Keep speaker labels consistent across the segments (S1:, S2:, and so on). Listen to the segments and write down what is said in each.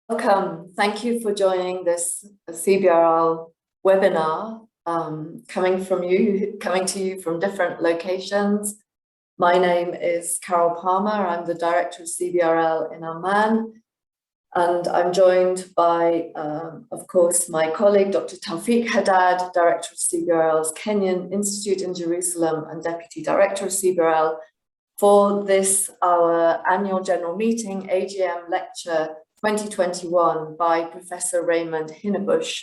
S1: Welcome. Thank you for joining this CBRL webinar coming to you from different locations. My name is Carol Palmer. I'm the director of CBRL in Amman, and I'm joined by, of course, my colleague, Dr. Toffee Haddad, director of CBRL's Kenyan Institute in Jerusalem and deputy director of CBRL, for this, our annual general meeting, AGM lecture 2021 by Professor Raymond Hinnebusch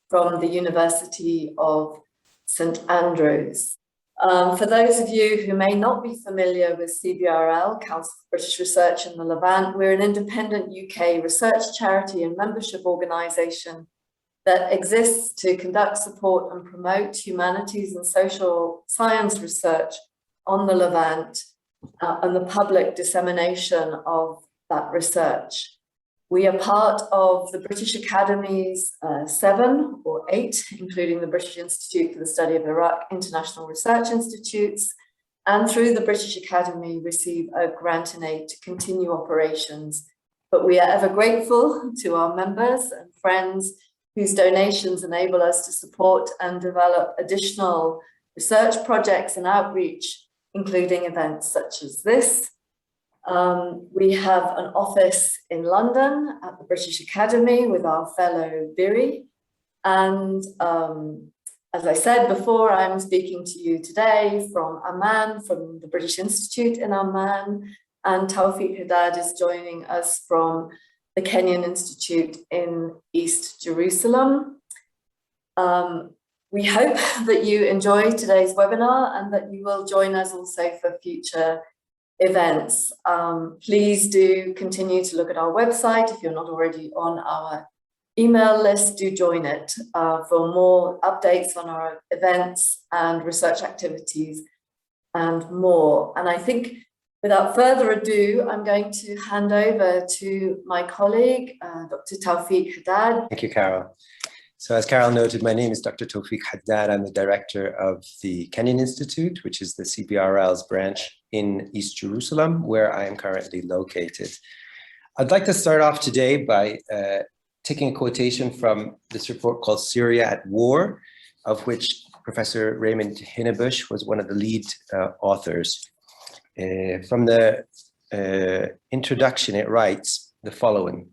S1: from the University of St Andrews. For those of you who may not be familiar with CBRL, Council for British Research in the Levant, we're an independent UK research charity and membership organisation that exists to conduct, support and promote humanities and social science research on the Levant and the public dissemination of that research. We are part of the British Academy's 7 or 8, including the British Institute for the Study of Iraq International Research Institutes, and through the British Academy receive a grant and aid to continue operations. But we are ever grateful to our members and friends whose donations enable us to support and develop additional research projects and outreach, including events such as this. We have an office in London at the British Academy with our fellow Biri. And as I said before, I'm speaking to you today from Amman, from the British Institute in Amman, and Toffee Haddad is joining us from the Kenyan Institute in East Jerusalem. We hope that you enjoy today's webinar and that you will join us also for future events. Please do continue to look at our website. If you're not already on our email list, do join it for more updates on our events and research activities and more. And I think without further ado, I'm going to hand over to my colleague, Dr. Toffee Haddad.
S2: Thank you, Carol. So as Carol noted, my name is Dr. Toffee Haddad. I'm the director of the Kenyan Institute, which is the CBRL's branch in East Jerusalem, where I am currently located. I'd like to start off today by taking a quotation from this report called Syria at War, of which Professor Raymond Hinnebusch was one of the lead authors. From the introduction, it writes the following.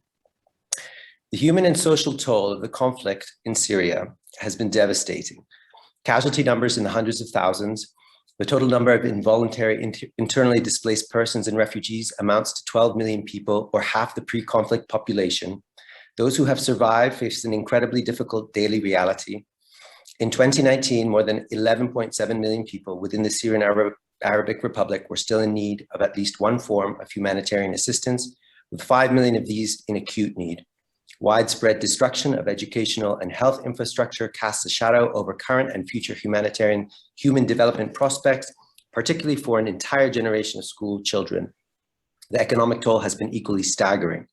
S2: The human and social toll of the conflict in Syria has been devastating. Casualty numbers in the hundreds of thousands. The total number of involuntary internally displaced persons and refugees amounts to 12 million people, or half the pre-conflict population. Those who have survived face an incredibly difficult daily reality. In 2019, more than 11.7 million people within the Syrian Arabic Republic were still in need of at least one form of humanitarian assistance, with 5 million of these in acute need. Widespread destruction of educational and health infrastructure casts a shadow over current and future human development prospects, particularly for an entire generation of school children. The economic toll has been equally staggering.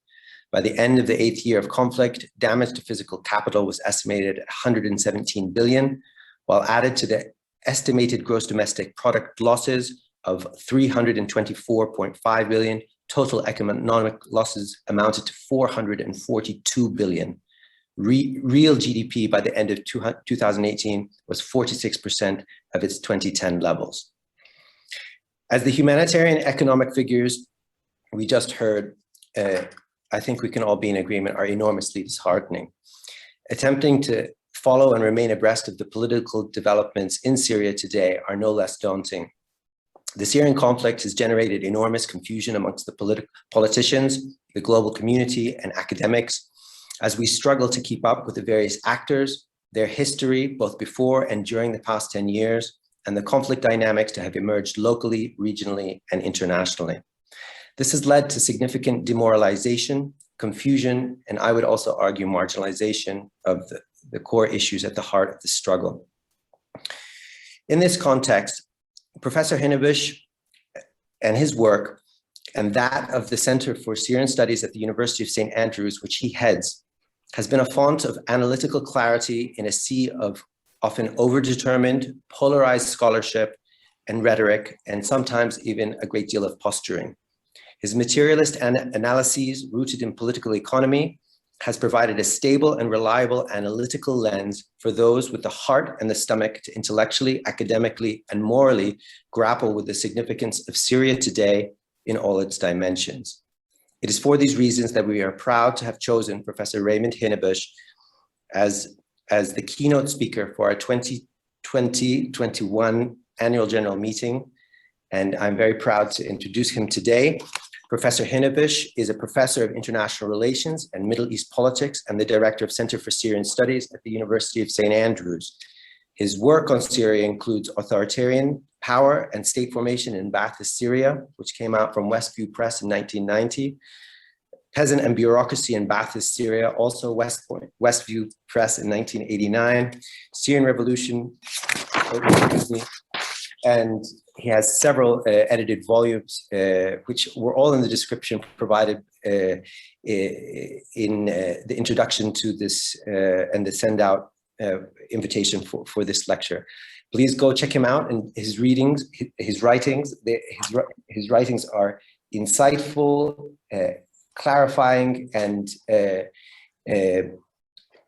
S2: By the end of the 8th year of conflict, damage to physical capital was estimated at 117 billion, while added to the estimated gross domestic product losses of 324.5 billion, total economic losses amounted to 442 billion. Real GDP by the end of 2018 was 46% of its 2010 levels. As the humanitarian economic figures we just heard, I think we can all be in agreement, are enormously disheartening. Attempting to follow and remain abreast of the political developments in Syria today are no less daunting. The Syrian conflict has generated enormous confusion amongst the politicians, the global community, and academics as we struggle to keep up with the various actors, their history, both before and during the past 10 years, and the conflict dynamics that have emerged locally, regionally, and internationally. This has led to significant demoralization, confusion, and I would also argue marginalization of the core issues at the heart of the struggle. In this context, Professor Hinnebusch and his work, and that of the Center for Syrian Studies at the University of St Andrews, which he heads, has been a font of analytical clarity in a sea of often overdetermined, polarized scholarship and rhetoric, and sometimes even a great deal of posturing. His materialist analyses rooted in political economy has provided a stable and reliable analytical lens for those with the heart and the stomach to intellectually, academically, and morally grapple with the significance of Syria today in all its dimensions. It is for these reasons that we are proud to have chosen Professor Raymond Hinnebusch as the keynote speaker for our 2020-21 annual general meeting. And I'm very proud to introduce him today. Professor Hinnebusch is a professor of international relations and Middle East politics and the director of Center for Syrian Studies at the University of St. Andrews. His work on Syria includes authoritarian power and state formation in Ba'athist Syria, which came out from Westview Press in 1990. Peasant and Bureaucracy in Ba'athist Syria, also Westview Press in 1989. Syrian Revolution, and he has several edited volumes, which were all in the description provided in the introduction to this and the send out invitation for this lecture. Please go check him out and his readings, his writings are insightful, clarifying, and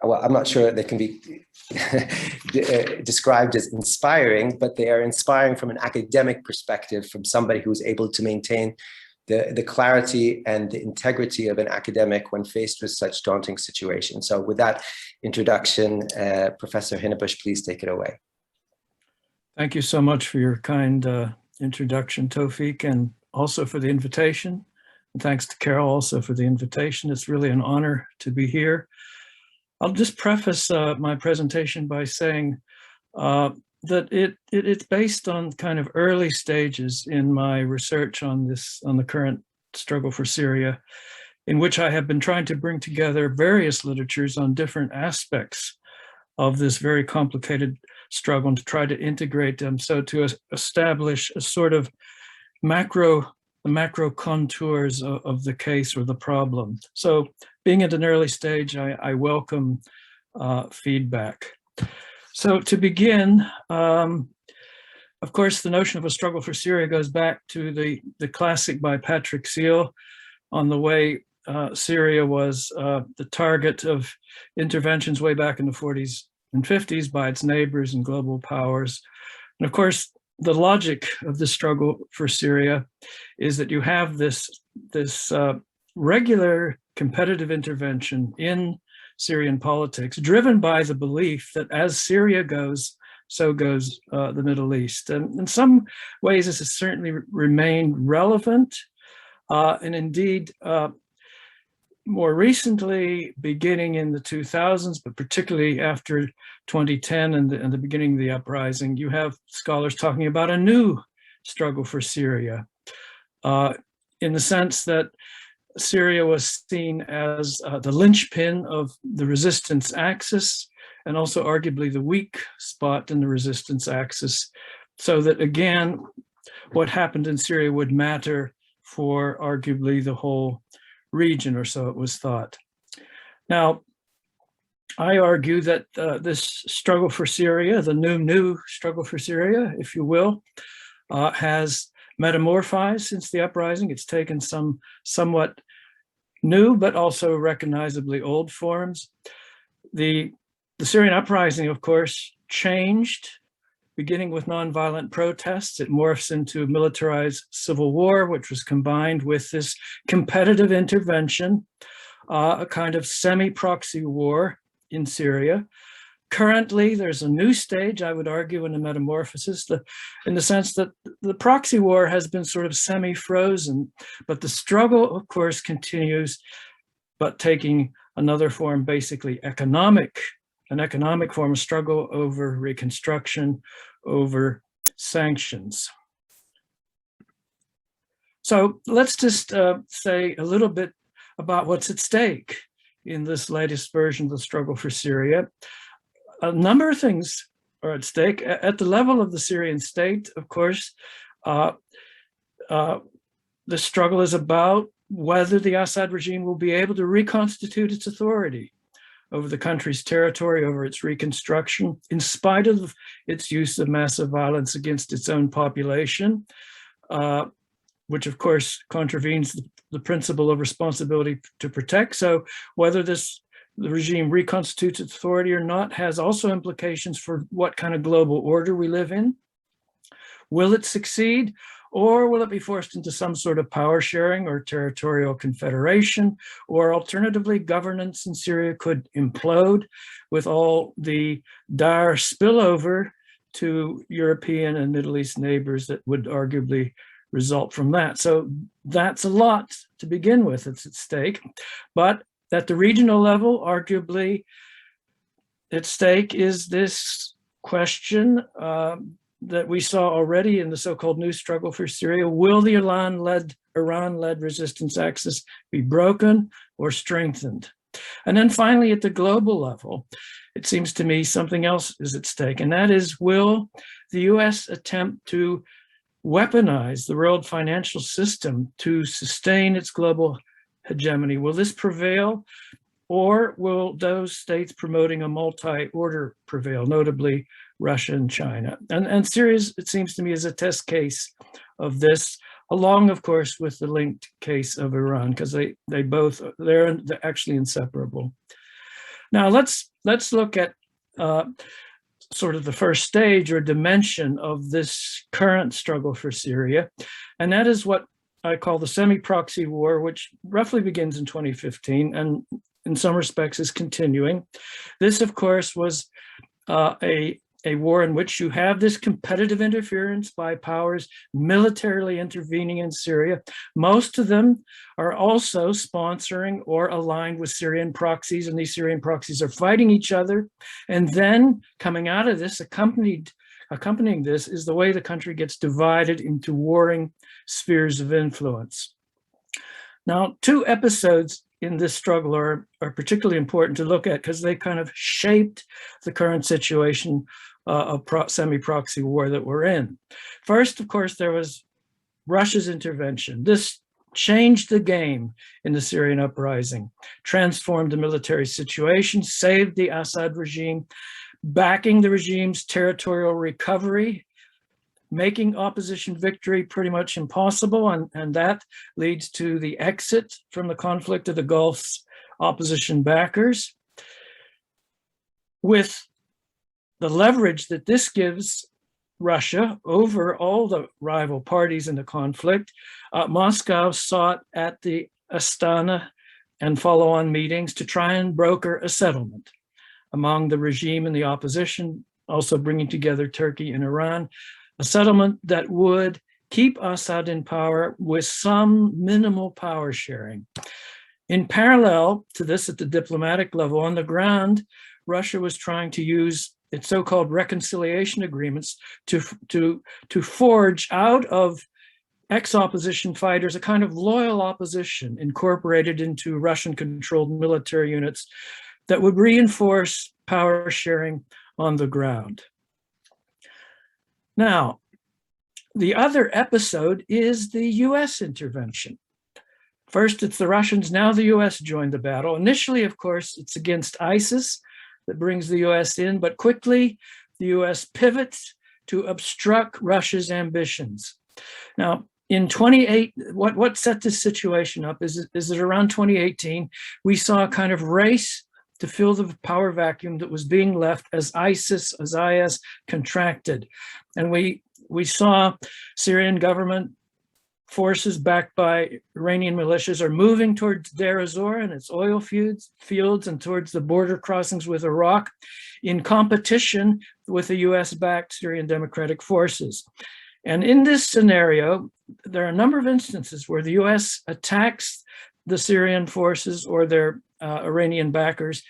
S2: well, I'm not sure they can be described as inspiring, but they are inspiring from an academic perspective, from somebody who's able to maintain the clarity and the integrity of an academic when faced with such daunting situations. So with that introduction, Professor Hinnebusch, please take it away.
S3: Thank you so much for your kind introduction, Tawfiq, and also for the invitation. And thanks to Carol also for the invitation. It's really an honor to be here. I'll just preface my presentation by saying that it's based on kind of early stages in my research on the current struggle for Syria, in which I have been trying to bring together various literatures on different aspects of this very complicated struggle and to try to integrate them, so to establish a sort of macro contours of the case or the problem. So being at an early stage, I welcome feedback. So to begin, of course, the notion of a struggle for Syria goes back to the classic by Patrick Seal on the way Syria was the target of interventions way back in the 40s and 50s by its neighbors and global powers. And of course, the logic of the struggle for Syria is that you have this regular competitive intervention in Syrian politics, driven by the belief that as Syria goes, so goes the Middle East. And in some ways, this has certainly remained relevant. And indeed, more recently, beginning in the 2000s, but particularly after 2010 and the beginning of the uprising, you have scholars talking about a new struggle for Syria, in the sense that Syria was seen as the linchpin of the resistance axis, and also arguably the weak spot in the resistance axis, so that again, what happened in Syria would matter for arguably the whole region, or so it was thought. Now, I argue that this struggle for Syria, the new struggle for Syria, if you will, has metamorphized since the uprising. It's taken some somewhat new, but also recognizably old forms. The Syrian uprising, of course, changed, beginning with nonviolent protests. It morphs into militarized civil war, which was combined with this competitive intervention, a kind of semi-proxy war in Syria. Currently, there's a new stage, I would argue, in the metamorphosis, in the sense that the proxy war has been sort of semi-frozen, but the struggle, of course, continues, but taking another form, basically an economic form of struggle over reconstruction, over sanctions. So let's just say a little bit about what's at stake in this latest version of the struggle for Syria. A number of things are at stake. At the level of the Syrian state, of course, the struggle is about whether the Assad regime will be able to reconstitute its authority over the country's territory, over its reconstruction, in spite of its use of massive violence against its own population. which of course contravenes the principle of responsibility to protect. So whether the regime reconstitutes its authority or not has also implications for what kind of global order we live in. Will it succeed, or will it be forced into some sort of power sharing or territorial confederation? Or alternatively, governance in Syria could implode with all the dire spillover to European and Middle East neighbors that would arguably result from that. So that's a lot to begin with, it's at stake. But at the regional level, arguably at stake is this question that we saw already in the so-called new struggle for Syria. Will the Iran-led resistance axis be broken or strengthened? And then finally, at the global level, it seems to me something else is at stake, and that is, will the US attempt to weaponize the world financial system to sustain its global hegemony? Will this prevail, or will those states promoting a multi-order prevail, notably Russia and China? And Syria, it seems to me, is a test case of this, along, of course, with the linked case of Iran, because they're actually inseparable. Now let's look at sort of the first stage or dimension of this current struggle for Syria, and that is what I call the semi-proxy war, which roughly begins in 2015 and in some respects is continuing. This, of course, was a war in which you have this competitive interference by powers militarily intervening in Syria. Most of them are also sponsoring or aligned with Syrian proxies, and these Syrian proxies are fighting each other. And then coming out of this, accompanying this, is the way the country gets divided into warring spheres of influence. Now, two episodes in this struggle are particularly important to look at because they kind of shaped the current situation of semi-proxy war that we're in. First, of course, there was Russia's intervention. This changed the game in the Syrian uprising, transformed the military situation, saved the Assad regime, backing the regime's territorial recovery, making opposition victory pretty much impossible, and that leads to the exit from the conflict of the Gulf's opposition backers. With the leverage that this gives Russia over all the rival parties in the conflict, Moscow sought at the Astana and follow-on meetings to try and broker a settlement among the regime and the opposition, also bringing together Turkey and Iran, a settlement that would keep Assad in power with some minimal power sharing. In parallel to this, at the diplomatic level, on the ground, Russia was trying to use its so-called reconciliation agreements to forge out of ex-opposition fighters a kind of loyal opposition incorporated into Russian-controlled military units that would reinforce power sharing on the ground. Now, the other episode is the US intervention. First, it's the Russians, now the US joined the battle. Initially, of course, it's against ISIS that brings the US in, but quickly the US pivots to obstruct Russia's ambitions. Now, in 2018, what set this situation up is that around 2018, we saw a kind of race to fill the power vacuum that was being left as IS contracted. And we saw Syrian government forces backed by Iranian militias are moving towards Deir ez-Zor and its oil fields and towards the border crossings with Iraq in competition with the US-backed Syrian Democratic Forces. And in this scenario, there are a number of instances where the US attacks the Syrian forces or their Iranian backers,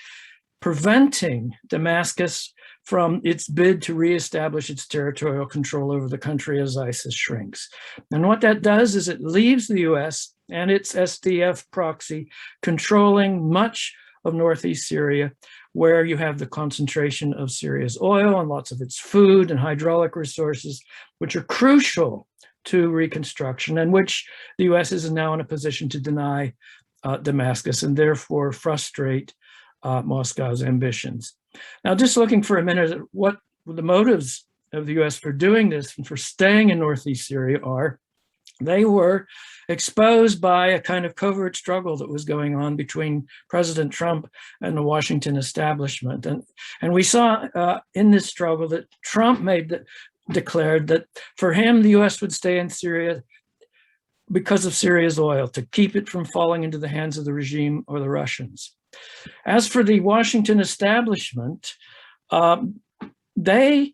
S3: preventing Damascus from its bid to reestablish its territorial control over the country as ISIS shrinks. And what that does is it leaves the US and its SDF proxy controlling much of northeast Syria, where you have the concentration of Syria's oil and lots of its food and hydraulic resources, which are crucial to reconstruction and which the US is now in a position to deny Damascus and therefore frustrate Moscow's ambitions. Now, just looking for a minute at what the motives of the US for doing this and for staying in northeast Syria are, They were exposed by a kind of covert struggle that was going on between President Trump and the Washington establishment. And we saw in this struggle that Trump declared that for him, the US would stay in Syria because of Syria's oil, to keep it from falling into the hands of the regime or the Russians. As for the Washington establishment, they're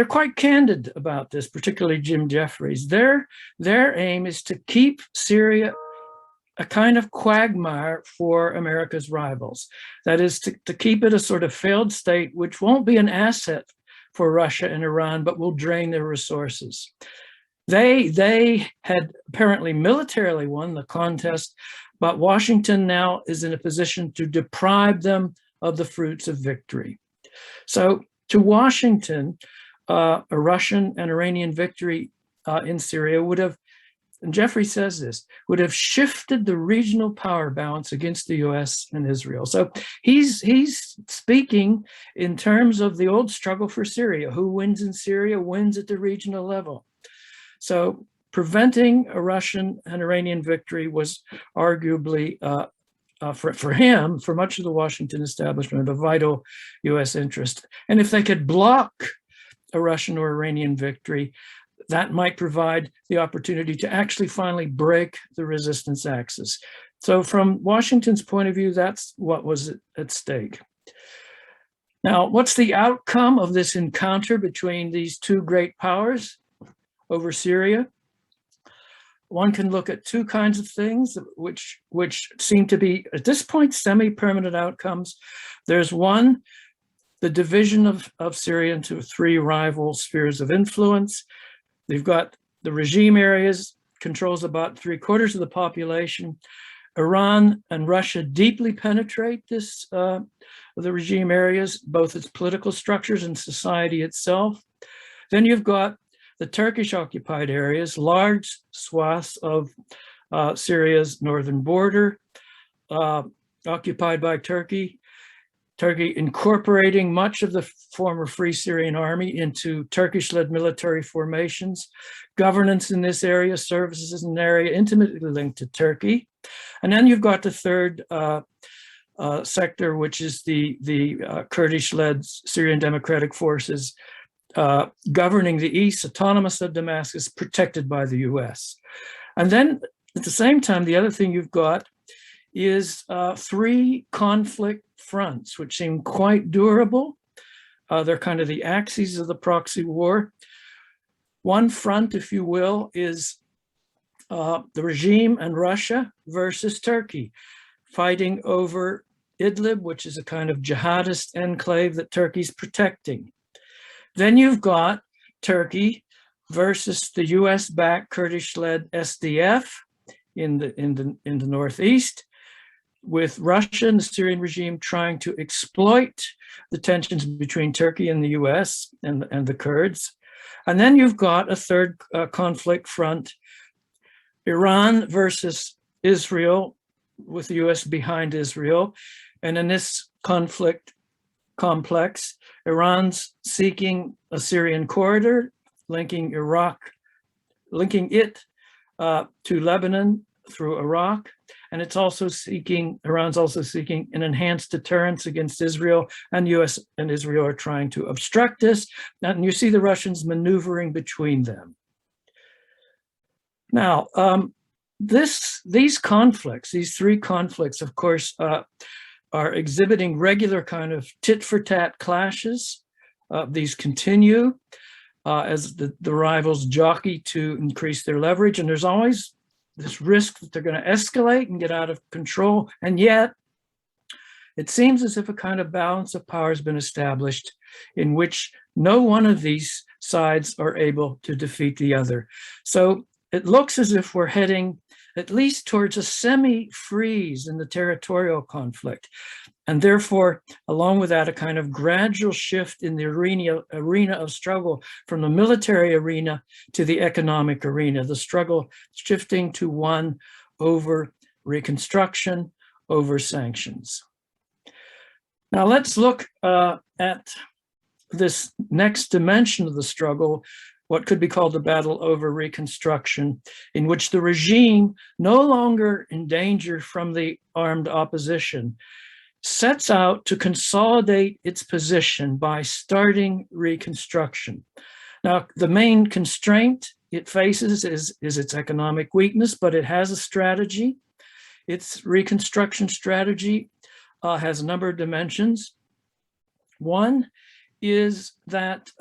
S3: quite candid about this, particularly Jim Jeffries. Their aim is to keep Syria a kind of quagmire for America's rivals. That is to keep it a sort of failed state, which won't be an asset for Russia and Iran, but will drain their resources. They had apparently militarily won the contest, but Washington now is in a position to deprive them of the fruits of victory. So to Washington, a Russian and Iranian victory in Syria would have, and Jeffrey says this, would have shifted the regional power balance against the US and Israel. So he's speaking in terms of the old struggle for Syria. Who wins in Syria wins at the regional level. So preventing a Russian and Iranian victory was arguably, for him, for much of the Washington establishment, a vital US interest. And if they could block a Russian or Iranian victory, that might provide the opportunity to actually finally break the resistance axis. So from Washington's point of view, that's what was at stake. Now, what's the outcome of this encounter between these two great powers over Syria? One can look at two kinds of things which seem to be, at this point, semi-permanent outcomes. There's one, the division of Syria into three rival spheres of influence. They've got the regime areas, controls about 3/4 of the population. Iran and Russia deeply penetrate the regime areas, both its political structures and society itself. Then you've got the Turkish occupied areas, large swaths of Syria's northern border, occupied by Turkey. Turkey incorporating much of the former Free Syrian Army into Turkish-led military formations. Governance in this area, services in an area intimately linked to Turkey. And then you've got the third sector, which is the Kurdish-led Syrian Democratic Forces governing the east, autonomous of Damascus, protected by the US. And then at the same time, the other thing you've got is three conflict fronts, which seem quite durable. They're kind of the axes of the proxy war. One front, if you will, is the regime and Russia versus Turkey, fighting over Idlib, which is a kind of jihadist enclave that Turkey's protecting. Then you've got Turkey versus the US-backed Kurdish-led SDF in the northeast, with Russia and the Syrian regime trying to exploit the tensions between Turkey and the US and the Kurds. And then you've got a third conflict front, Iran versus Israel, with the US behind Israel. And in this conflict complex, Iran's seeking a Syrian corridor, linking it to Lebanon through Iraq. And Iran's also seeking an enhanced deterrence against Israel, and US and Israel are trying to obstruct this. And you see the Russians maneuvering between them. Now, these conflicts, these three conflicts, of course, are exhibiting regular kind of tit-for-tat clashes. These continue as the rivals jockey to increase their leverage, and there's always this risk that they're going to escalate and get out of control. And yet, it seems as if a kind of balance of power has been established in which no one of these sides are able to defeat the other. So it looks as if we're heading at least towards a semi-freeze in the territorial conflict. And therefore, along with that, a kind of gradual shift in the arena of struggle from the military arena to the economic arena, the struggle shifting to one over reconstruction, over sanctions. Now let's look at this next dimension of the struggle, what could be called the battle over reconstruction, in which the regime, no longer in danger from the armed opposition, sets out to consolidate its position by starting reconstruction. Now, the main constraint it faces is its economic weakness, but it has a strategy. Its reconstruction strategy has a number of dimensions. One is that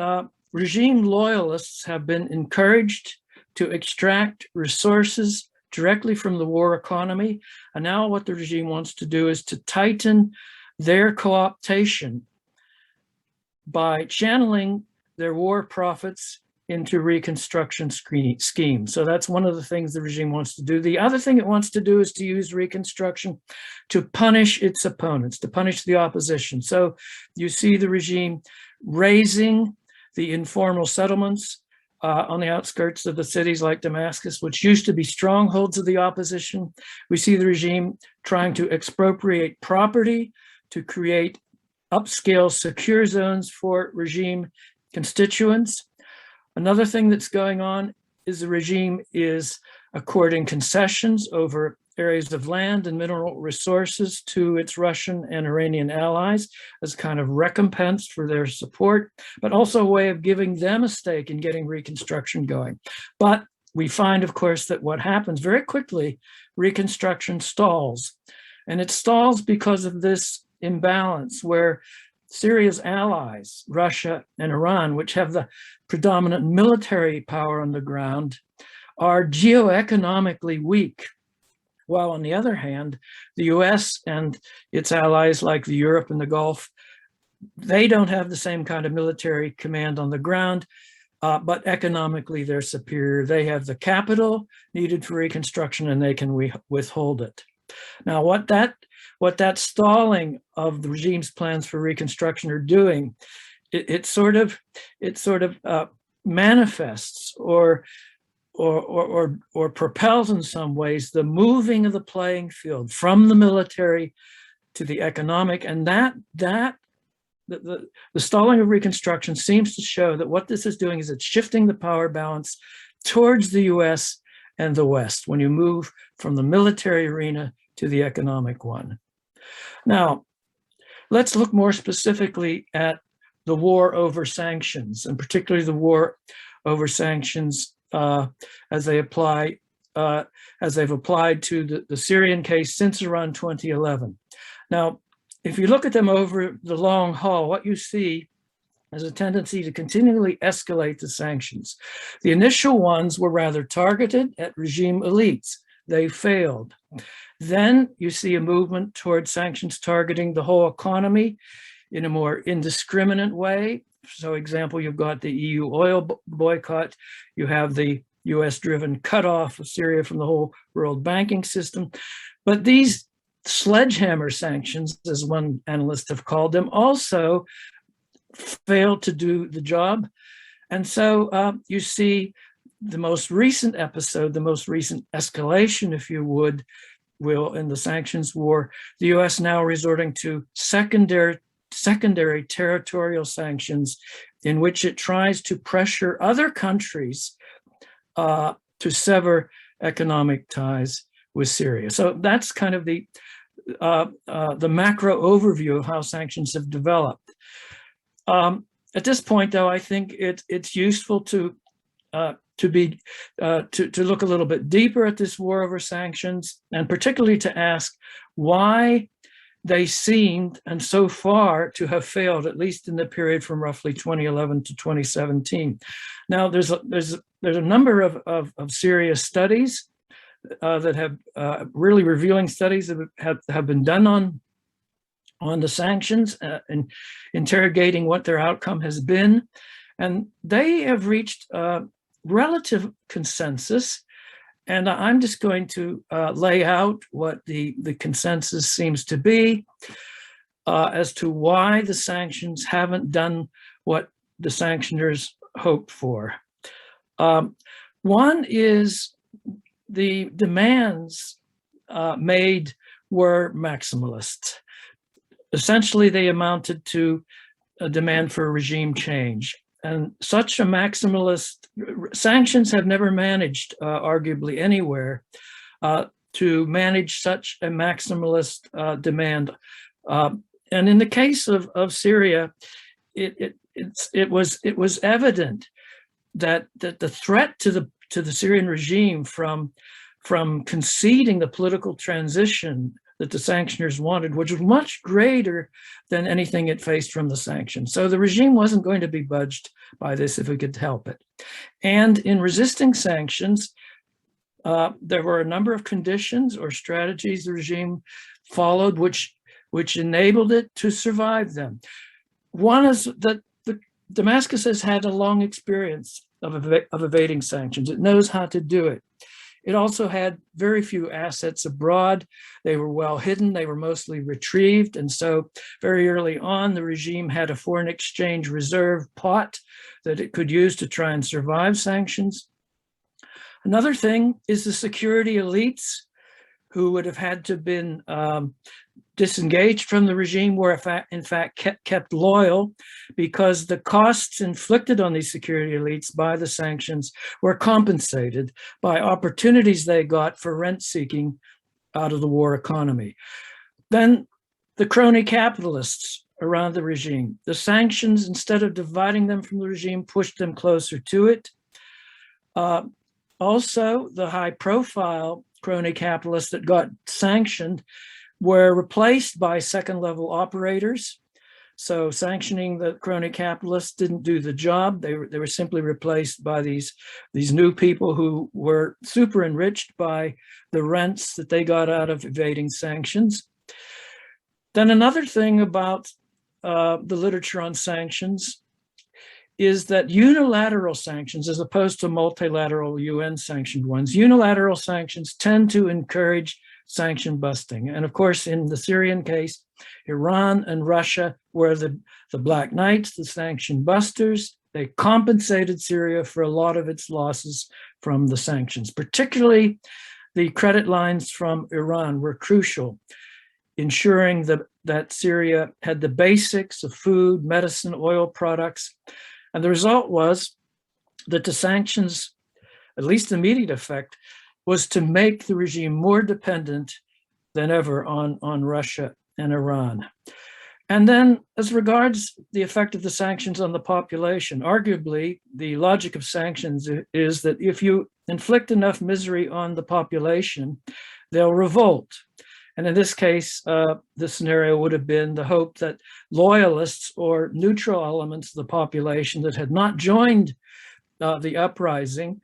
S3: regime loyalists have been encouraged to extract resources directly from the war economy. And now what the regime wants to do is to tighten their co-optation by channeling their war profits into reconstruction schemes. So that's one of the things the regime wants to do. The other thing it wants to do is to use reconstruction to punish its opponents, to punish the opposition. So you see the regime raising the informal settlements on the outskirts of the cities like Damascus, which used to be strongholds of the opposition. We see the regime trying to expropriate property to create upscale secure zones for regime constituents. Another thing that's going on is the regime is according concessions over areas of land and mineral resources to its Russian and Iranian allies as kind of recompense for their support, but also a way of giving them a stake in getting reconstruction going. But we find, of course, that what happens very quickly, reconstruction stalls. And it stalls because of this imbalance where Syria's allies, Russia and Iran, which have the predominant military power on the ground, are geoeconomically weak. While on the other hand, the US and its allies like the Europe and the Gulf, they don't have the same kind of military command on the ground, but economically they're superior. They have the capital needed for reconstruction and they can withhold it. Now, what that stalling of the regime's plans for reconstruction are doing, it sort of manifests or propels in some ways the moving of the playing field from the military to the economic, and the stalling of reconstruction seems to show that what this is doing is it's shifting the power balance towards the US and the West when you move from the military arena to the economic one. Now, let's look more specifically at the war over sanctions, and particularly the war over sanctions as they've applied to the Syrian case since around 2011. Now, if you look at them over the long haul, what you see is a tendency to continually escalate the sanctions. The initial ones were rather targeted at regime elites. They failed. Then you see a movement towards sanctions targeting the whole economy in a more indiscriminate way. So example, you've got the EU oil boycott, you have the US-driven cutoff of Syria from the whole world banking system. But these sledgehammer sanctions, as one analyst have called them, also failed to do the job. And so you see the most recent episode, the most recent escalation, if you will, in the sanctions war, the US now resorting to secondary territorial sanctions in which it tries to pressure other countries to sever economic ties with Syria. So that's kind of the macro overview of how sanctions have developed. At this point, though, I think it's useful to look a little bit deeper at this war over sanctions, and particularly to ask why they seemed, and so far, to have failed, at least in the period from roughly 2011 to 2017. Now, there's a number of serious studies that have really revealing studies that have been done on the sanctions and interrogating what their outcome has been. And they have reached relative consensus. And I'm just going to lay out what the consensus seems to be as to why the sanctions haven't done what the sanctioners hoped for. One is the demands made were maximalist. Essentially, they amounted to a demand for regime change. And such a maximalist, sanctions have never managed, arguably anywhere, to manage such a maximalist demand. And in the case of Syria, it was evident that the threat to the Syrian regime from conceding the political transition that the sanctioners wanted, which was much greater than anything it faced from the sanctions. So the regime wasn't going to be budged by this if it could help it. And in resisting sanctions, there were a number of conditions or strategies the regime followed, which enabled it to survive them. One is that Damascus has had a long experience of evading sanctions. It knows how to do it. It also had very few assets abroad. They were well hidden. They were mostly retrieved. And so very early on, the regime had a foreign exchange reserve pot that it could use to try and survive sanctions. Another thing is the security elites who would have had to have been disengaged from the regime were in fact kept loyal, because the costs inflicted on these security elites by the sanctions were compensated by opportunities they got for rent seeking out of the war economy. Then the crony capitalists around the regime. The sanctions, instead of dividing them from the regime, pushed them closer to it. Also, the high-profile crony capitalists that got sanctioned were replaced by second-level operators. So sanctioning the crony capitalists didn't do the job. They were simply replaced by these new people who were super enriched by the rents that they got out of evading sanctions. Then another thing about the literature on sanctions is that unilateral sanctions, as opposed to multilateral UN sanctioned ones, unilateral sanctions tend to encourage sanction busting. And of course, in the Syrian case, Iran and Russia were the Black Knights, the sanction busters. They compensated Syria for a lot of its losses from the sanctions. Particularly, the credit lines from Iran were crucial, ensuring that Syria had the basics of food, medicine, oil products. And the result was that the sanctions, at least the immediate effect, was to make the regime more dependent than ever on Russia and Iran. And then, as regards the effect of the sanctions on the population, arguably, the logic of sanctions is that if you inflict enough misery on the population, they'll revolt. And in this case, the scenario would have been the hope that loyalists or neutral elements of the population that had not joined the uprising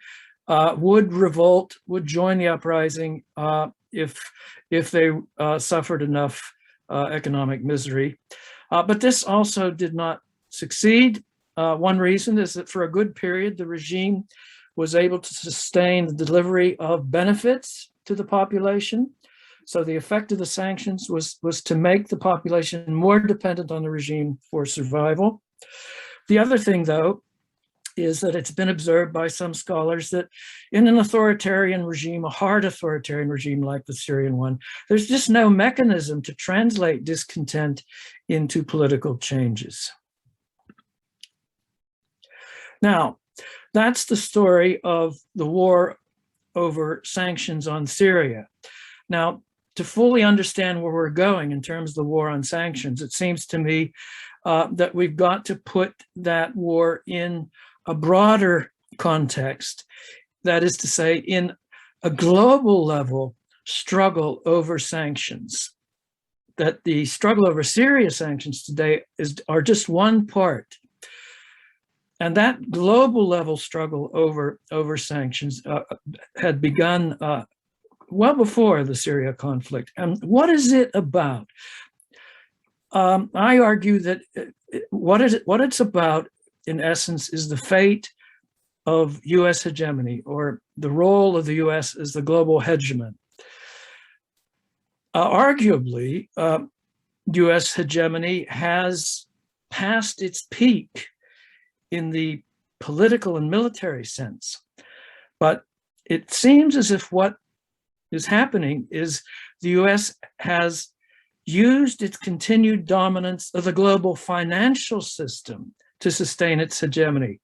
S3: would revolt, would join the uprising if they suffered enough economic misery. But this also did not succeed. One reason is that for a good period, the regime was able to sustain the delivery of benefits to the population. So the effect of the sanctions was to make the population more dependent on the regime for survival. The other thing, though, is that it's been observed by some scholars that in an authoritarian regime, a hard authoritarian regime like the Syrian one, there's just no mechanism to translate discontent into political changes. Now, that's the story of the war over sanctions on Syria. Now, to fully understand where we're going in terms of the war on sanctions, it seems to me that we've got to put that war in a broader context, that is to say, in a global level struggle over sanctions. That the struggle over Syria sanctions today are just one part. And that global level struggle over sanctions had begun well before the Syria conflict. And what is it about? I argue that what it's about, in essence, is the fate of US hegemony, or the role of the US as the global hegemon. Arguably, US hegemony has passed its peak in the political and military sense. But it seems as if what is happening is the US has used its continued dominance of the global financial system to sustain its hegemony.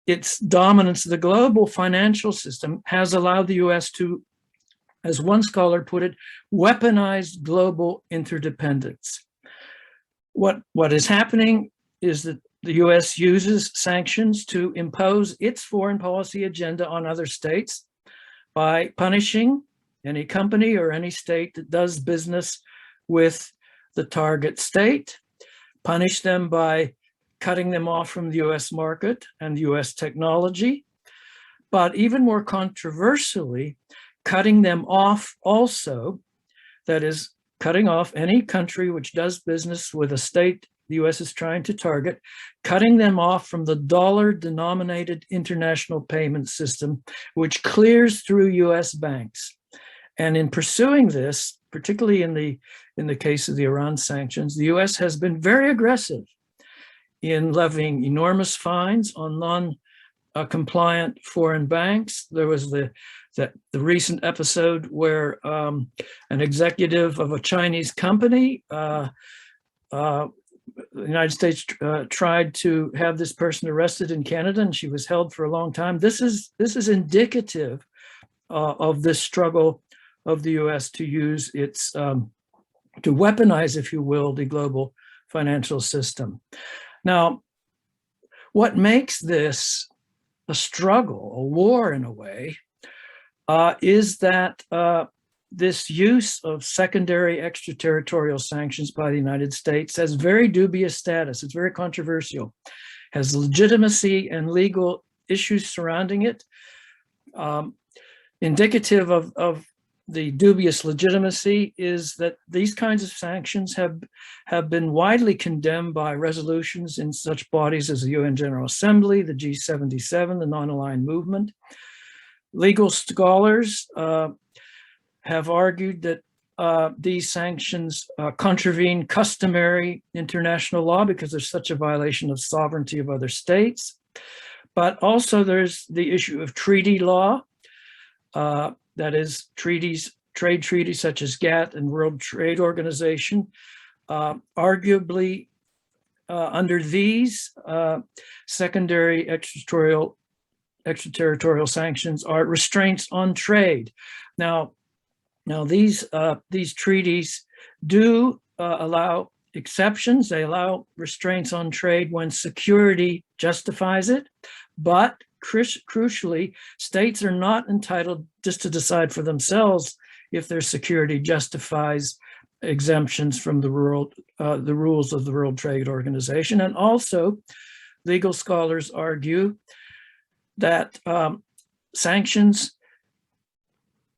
S3: Its dominance of the global financial system has allowed the US to, as one scholar put it, weaponize global interdependence. What is happening is that the US uses sanctions to impose its foreign policy agenda on other states by punishing any company or any state that does business with the target state, punish them by cutting them off from the US market and US technology, but even more controversially, cutting them off also, that is, cutting off any country which does business with a state the US is trying to target, cutting them off from the dollar-denominated international payment system, which clears through US banks. And in pursuing this, particularly in the case of the Iran sanctions, the US has been very aggressive in levying enormous fines on non-compliant foreign banks. There was the recent episode where an executive of a Chinese company, the United States tried to have this person arrested in Canada, and she was held for a long time. This is indicative of this struggle of the US to use its, to weaponize, if you will, the global financial system. Now, what makes this a struggle, a war in a way, is that this use of secondary extraterritorial sanctions by the United States has very dubious status. It's very controversial, has legitimacy and legal issues surrounding it. Indicative of the dubious legitimacy is that these kinds of sanctions have been widely condemned by resolutions in such bodies as the UN General Assembly, the G77, the Non-Aligned Movement. Legal scholars have argued that these sanctions contravene customary international law because there's such a violation of sovereignty of other states. But also there's the issue of treaty law, that is trade treaties such as GATT and World Trade Organization. Arguably, under these secondary extraterritorial sanctions are restraints on trade. Now these treaties do allow exceptions. They allow restraints on trade when security justifies it, but crucially, states are not entitled just to decide for themselves if their security justifies exemptions from the rules of the World Trade Organization. And also, legal scholars argue that sanctions,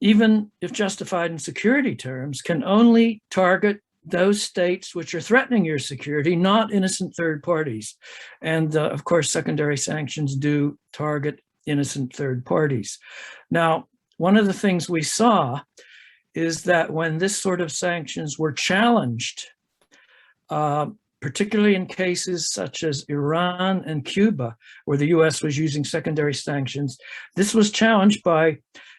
S3: even if justified in security terms, can only target those states which are threatening your security, not innocent third parties. And of course, secondary sanctions do target innocent third parties. Now, one of the things we saw is that when this sort of sanctions were challenged, particularly in cases such as Iran and Cuba, where the US was using secondary sanctions, this was challenged by,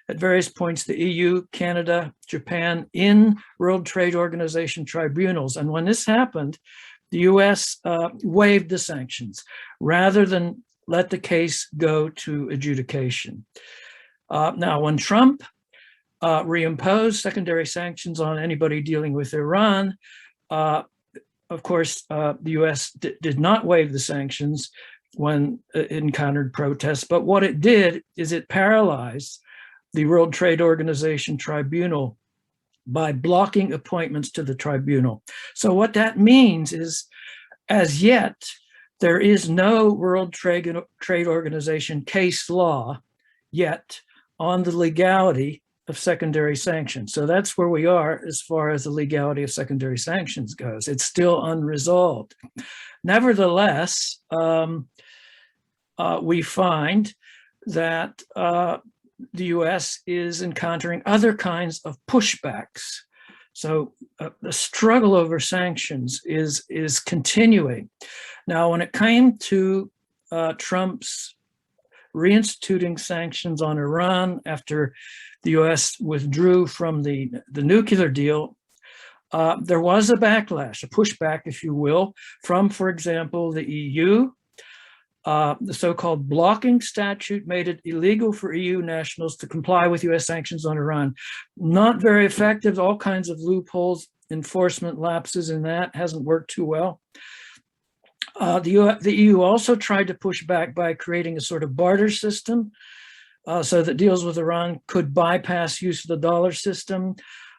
S3: at various points, the EU, Canada, Japan in World Trade Organization tribunals. And when this happened, the US waived the sanctions rather than let the case go to adjudication. Now, when Trump reimposed secondary sanctions on anybody dealing with Iran, of course, the US did not waive the sanctions when it encountered protests, but what it did is it paralyzed the World Trade Organization tribunal by blocking appointments to the tribunal. So what that means is, as yet, there is no World Trade Organization case law yet on the legality of secondary sanctions. So that's where we are as far as the legality of secondary sanctions goes. It's still unresolved. Nevertheless, we find that the US is encountering other kinds of pushbacks. So the struggle over sanctions is continuing. Now, when it came to Trump's reinstituting sanctions on Iran after the US withdrew from the nuclear deal, there was a backlash, a pushback, if you will, from, for example, the EU. The so-called blocking statute made it illegal for EU nationals to comply with US sanctions on Iran. Not very effective, all kinds of loopholes, enforcement lapses in that, hasn't worked too well. The EU also tried to push back by creating a sort of barter system so that deals with Iran could bypass use of the dollar system.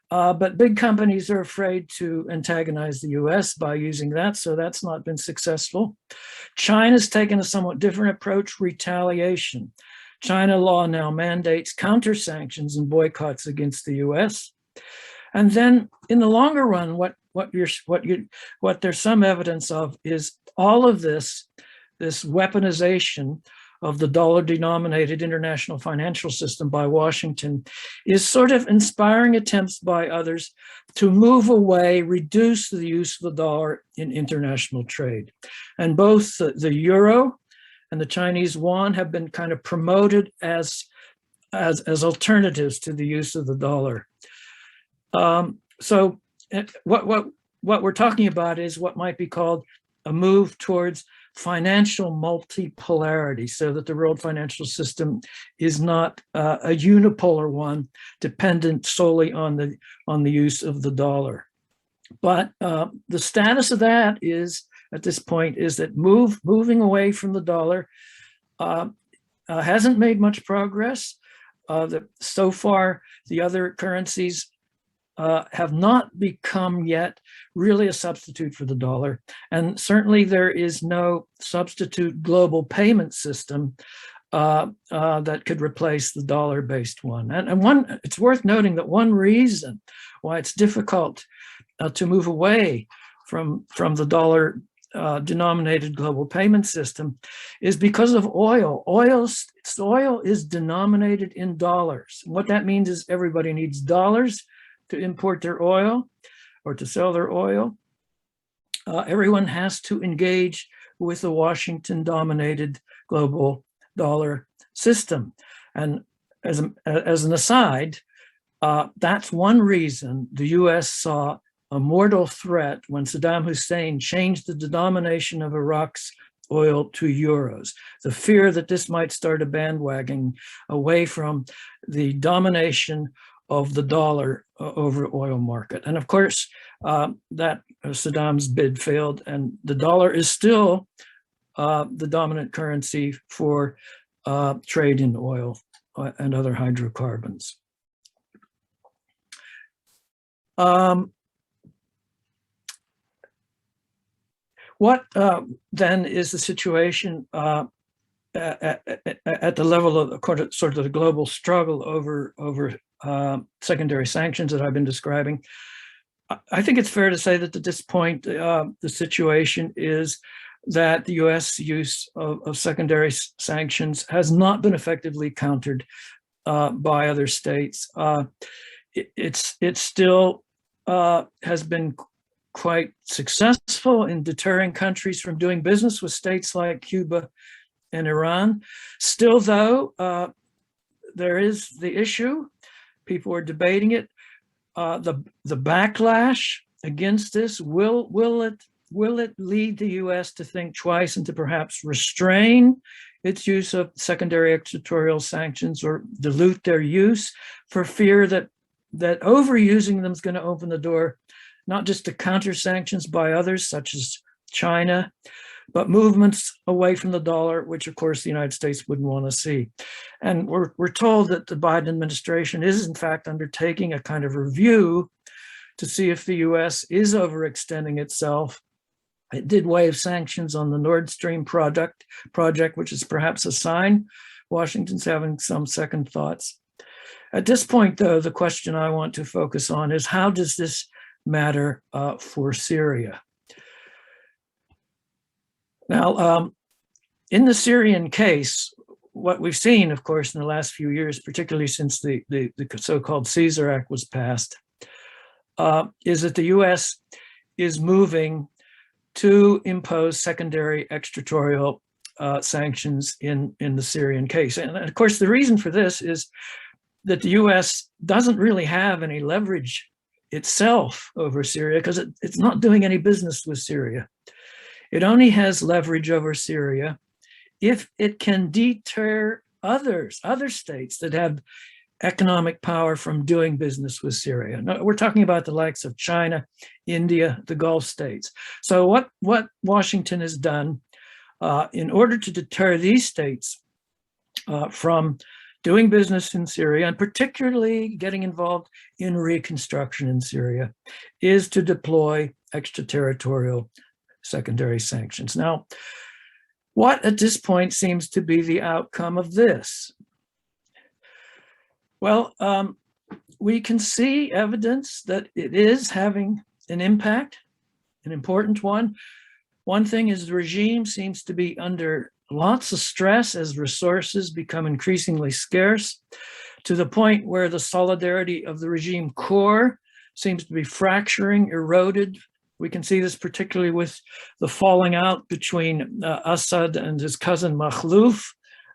S3: But big companies are afraid to antagonize the US by using that, so that's not been successful. China's taken a somewhat different approach, retaliation. China law now mandates counter sanctions and boycotts against the US. And then in the longer run, what there's some evidence of is all of this weaponization of the dollar-denominated international financial system by Washington is sort of inspiring attempts by others to move away, reduce the use of the dollar in international trade. And both the euro and the Chinese yuan have been kind of promoted as alternatives to the use of the dollar. So what we're talking about is what might be called a move towards financial multipolarity, so that the world financial system is not a unipolar one dependent solely on the use of the dollar. But the status of that is, at this point, is that moving away from the dollar hasn't made much progress. So far, the other currencies have not become yet really a substitute for the dollar. And certainly there is no substitute global payment system that could replace the dollar-based one. And it's worth noting that one reason why it's difficult to move away from the dollar denominated global payment system is because of oil. Oil is denominated in dollars. And what that means is everybody needs dollars to import their oil or to sell their oil. Everyone has to engage with the Washington-dominated global dollar system. And as an aside, that's one reason the US saw a mortal threat when Saddam Hussein changed the denomination of Iraq's oil to euros. The fear that this might start a bandwagon away from the domination of the dollar over oil market. And of course, that Saddam's bid failed, and the dollar is still the dominant currency for trade in oil and other hydrocarbons. What then is the situation at the level of sort of the global struggle over secondary sanctions that I've been describing? I think it's fair to say that at this point, the situation is that the US use of secondary sanctions has not been effectively countered by other states. It still has been quite successful in deterring countries from doing business with states like Cuba and Iran. Still, though, there is the issue. People are debating it. The backlash against this, will it lead the US to think twice and to perhaps restrain its use of secondary extraterritorial sanctions or dilute their use for fear that overusing them is going to open the door not just to counter sanctions by others such as China, but movements away from the dollar, which of course the United States wouldn't want to see. And we're told that the Biden administration is in fact undertaking a kind of review to see if the US is overextending itself. It did waive sanctions on the Nord Stream project, which is perhaps a sign Washington's having some second thoughts. At this point, though, the question I want to focus on is how does this matter for Syria? Now, in the Syrian case, what we've seen, of course, in the last few years, particularly since the so-called Caesar Act was passed, is that the US is moving to impose secondary extraterritorial sanctions in the Syrian case. And of course, the reason for this is that the US doesn't really have any leverage itself over Syria because it's not doing any business with Syria. It only has leverage over Syria if it can deter other states that have economic power from doing business with Syria. No, we're talking about the likes of China, India, the Gulf states. So what Washington has done in order to deter these states from doing business in Syria, and particularly getting involved in reconstruction in Syria, is to deploy extraterritorial secondary sanctions. Now, what at this point seems to be the outcome of this? Well, we can see evidence that it is having an impact, an important one. One thing is the regime seems to be under lots of stress as resources become increasingly scarce, to the point where the solidarity of the regime core seems to be fracturing, eroded. We can see this particularly with the falling out between Assad and his cousin Makhlouf,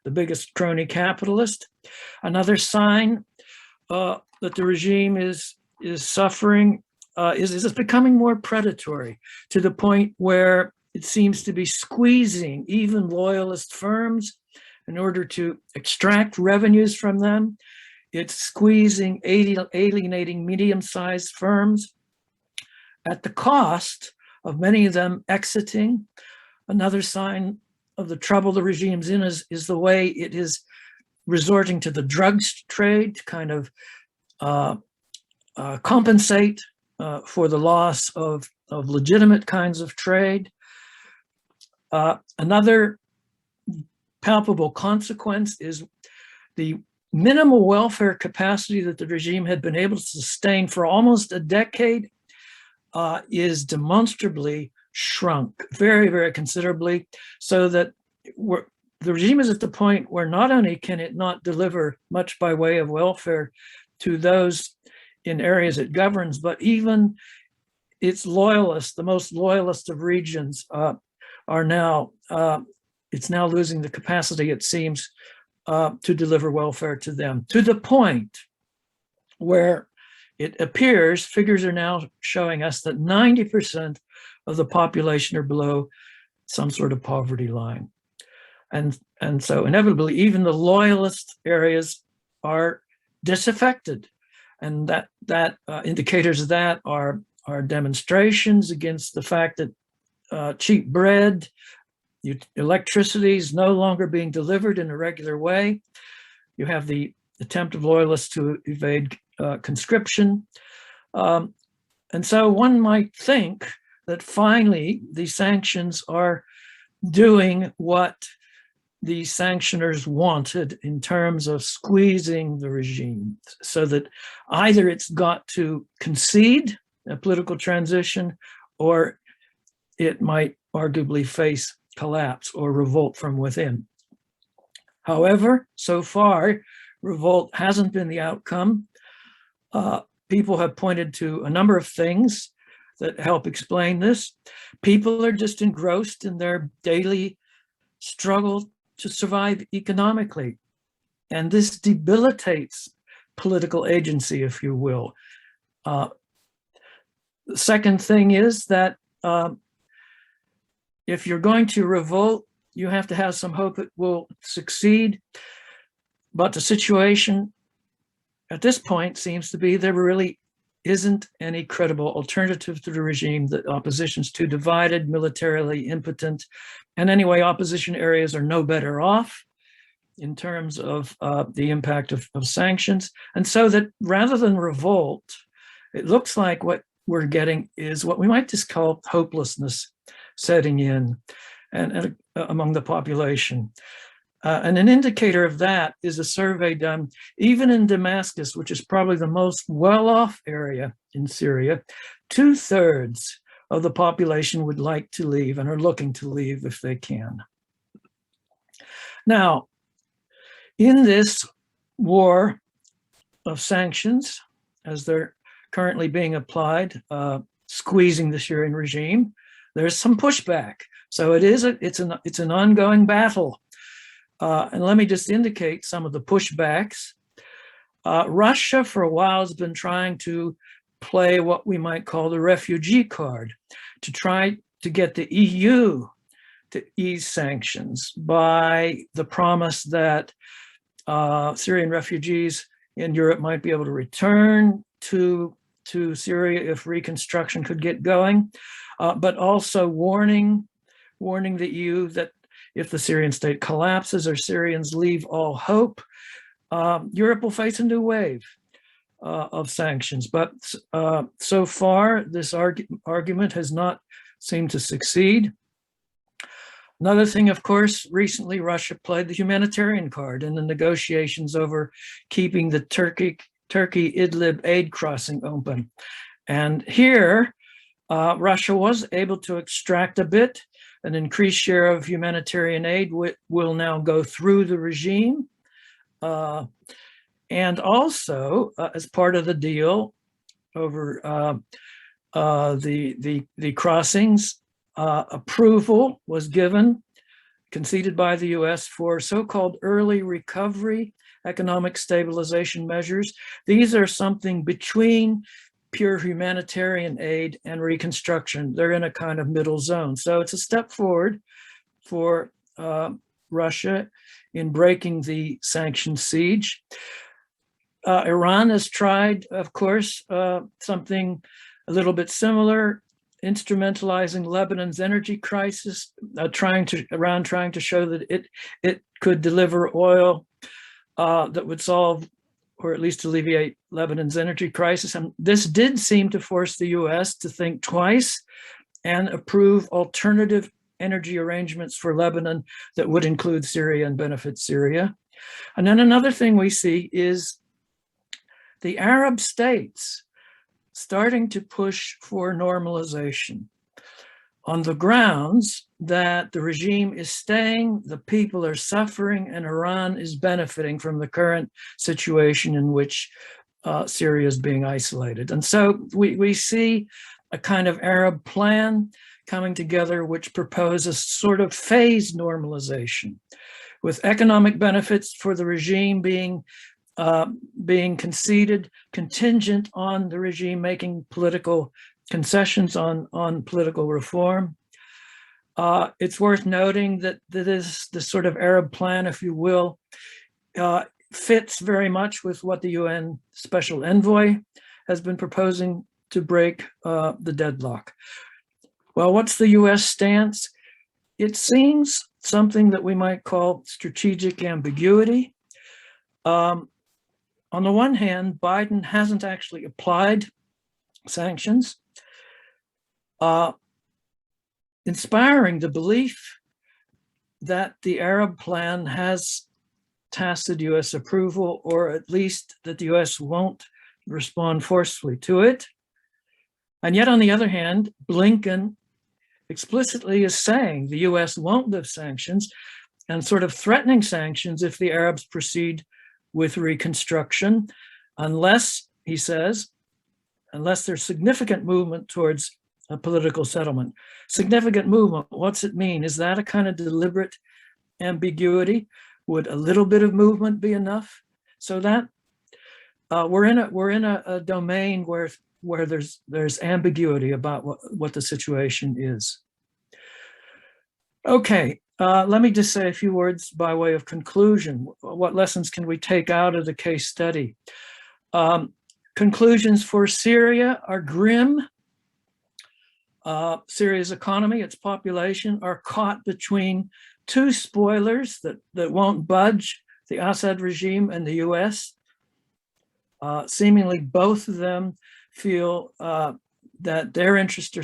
S3: the biggest crony capitalist. Another sign that the regime is suffering is it's becoming more predatory, to the point where it seems to be squeezing even loyalist firms in order to extract revenues from them. It's squeezing, alienating medium-sized firms at the cost of many of them exiting. Another sign of the trouble the regime's in is the way it is resorting to the drugs trade to kind of compensate for the loss of legitimate kinds of trade. Another palpable consequence is the minimal welfare capacity that the regime had been able to sustain for almost a decade is demonstrably shrunk very, very considerably, so that the regime is at the point where not only can it not deliver much by way of welfare to those in areas it governs, but even its loyalists, the most loyalist of regions, are now, it's now losing the capacity, it seems, to deliver welfare to them, to the point where it appears, figures are now showing us that 90% of the population are below some sort of poverty line. And so inevitably, even the loyalist areas are disaffected. And that indicators of that are demonstrations against the fact that cheap bread, electricity is no longer being delivered in a regular way. You have the attempt of loyalists to evade conscription. And so one might think that finally these sanctions are doing what the sanctioners wanted in terms of squeezing the regime, so that either it's got to concede a political transition, or it might arguably face collapse or revolt from within. However, so far, revolt hasn't been the outcome. People have pointed to a number of things that help explain this. People are just engrossed in their daily struggle to survive economically. And this debilitates political agency, if you will. The second thing is that if you're going to revolt, you have to have some hope it will succeed. But the situation at this point seems to be there really isn't any credible alternative to the regime. The opposition's too divided, militarily impotent, and anyway, opposition areas are no better off in terms of the impact of sanctions. And so that rather than revolt, it looks like what we're getting is what we might just call hopelessness setting in and among the population. And an indicator of that is a survey done even in Damascus, which is probably the most well-off area in Syria. 2/3 of the population would like to leave and are looking to leave if they can. Now, in this war of sanctions, as they're currently being applied, squeezing the Syrian regime, there's some pushback. So it's an ongoing battle. And let me just indicate some of the pushbacks. Russia for a while has been trying to play what we might call the refugee card, to try to get the EU to ease sanctions by the promise that Syrian refugees in Europe might be able to return to Syria if reconstruction could get going, but also warning the EU that if the Syrian state collapses or Syrians leave all hope, Europe will face a new wave of sanctions. But so far, this argument has not seemed to succeed. Another thing, of course, recently Russia played the humanitarian card in the negotiations over keeping the Turkey Idlib aid crossing open. And here, Russia was able to extract a bit. An increased share of humanitarian aid will now go through the regime. And also, as part of the deal over the crossings, approval was given, conceded by the US, for so-called early recovery economic stabilization measures. These are something between pure humanitarian aid and reconstruction. They're in a kind of middle zone. So it's a step forward for Russia in breaking the sanction siege. Iran has tried, of course, something a little bit similar, instrumentalizing Lebanon's energy crisis, trying to show that it could deliver oil that would solve, or at least alleviate, Lebanon's energy crisis. And this did seem to force the US to think twice and approve alternative energy arrangements for Lebanon that would include Syria and benefit Syria. And then another thing we see is the Arab states starting to push for normalization on the grounds that the regime is staying, the people are suffering, and Iran is benefiting from the current situation in which Syria is being isolated. And so we see a kind of Arab plan coming together which proposes sort of phased normalization, with economic benefits for the regime being conceded, contingent on the regime making political concessions on political reform. It's worth noting that this sort of Arab plan, if you will, fits very much with what the UN Special Envoy has been proposing to break the deadlock. Well, what's the US stance? It seems something that we might call strategic ambiguity. On the one hand, Biden hasn't actually applied sanctions, inspiring the belief that the Arab plan has tacit US approval, or at least that the US won't respond forcefully to it. And yet, on the other hand, Blinken explicitly is saying the US won't lift sanctions and sort of threatening sanctions if the Arabs proceed with reconstruction, unless, he says, unless there's significant movement towards a political settlement. Significant movement, what's it mean? Is that a kind of deliberate ambiguity? Would a little bit of movement be enough? So that we're in a domain where there's ambiguity about what the situation is. Okay. Let me just say a few words by way of conclusion. What lessons can we take out of the case study? Conclusions for Syria are grim. Syria's economy, its population, are caught between two spoilers that won't budge, the Assad regime and the US. Seemingly both of them feel that their interests are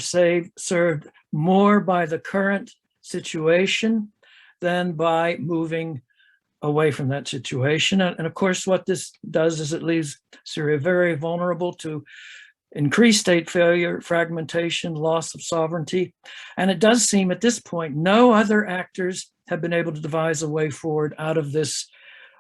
S3: served more by the current situation than by moving away from that situation. And of course, what this does is it leaves Syria very vulnerable to increased state failure, fragmentation, loss of sovereignty. And it does seem at this point, no other actors have been able to devise a way forward out of this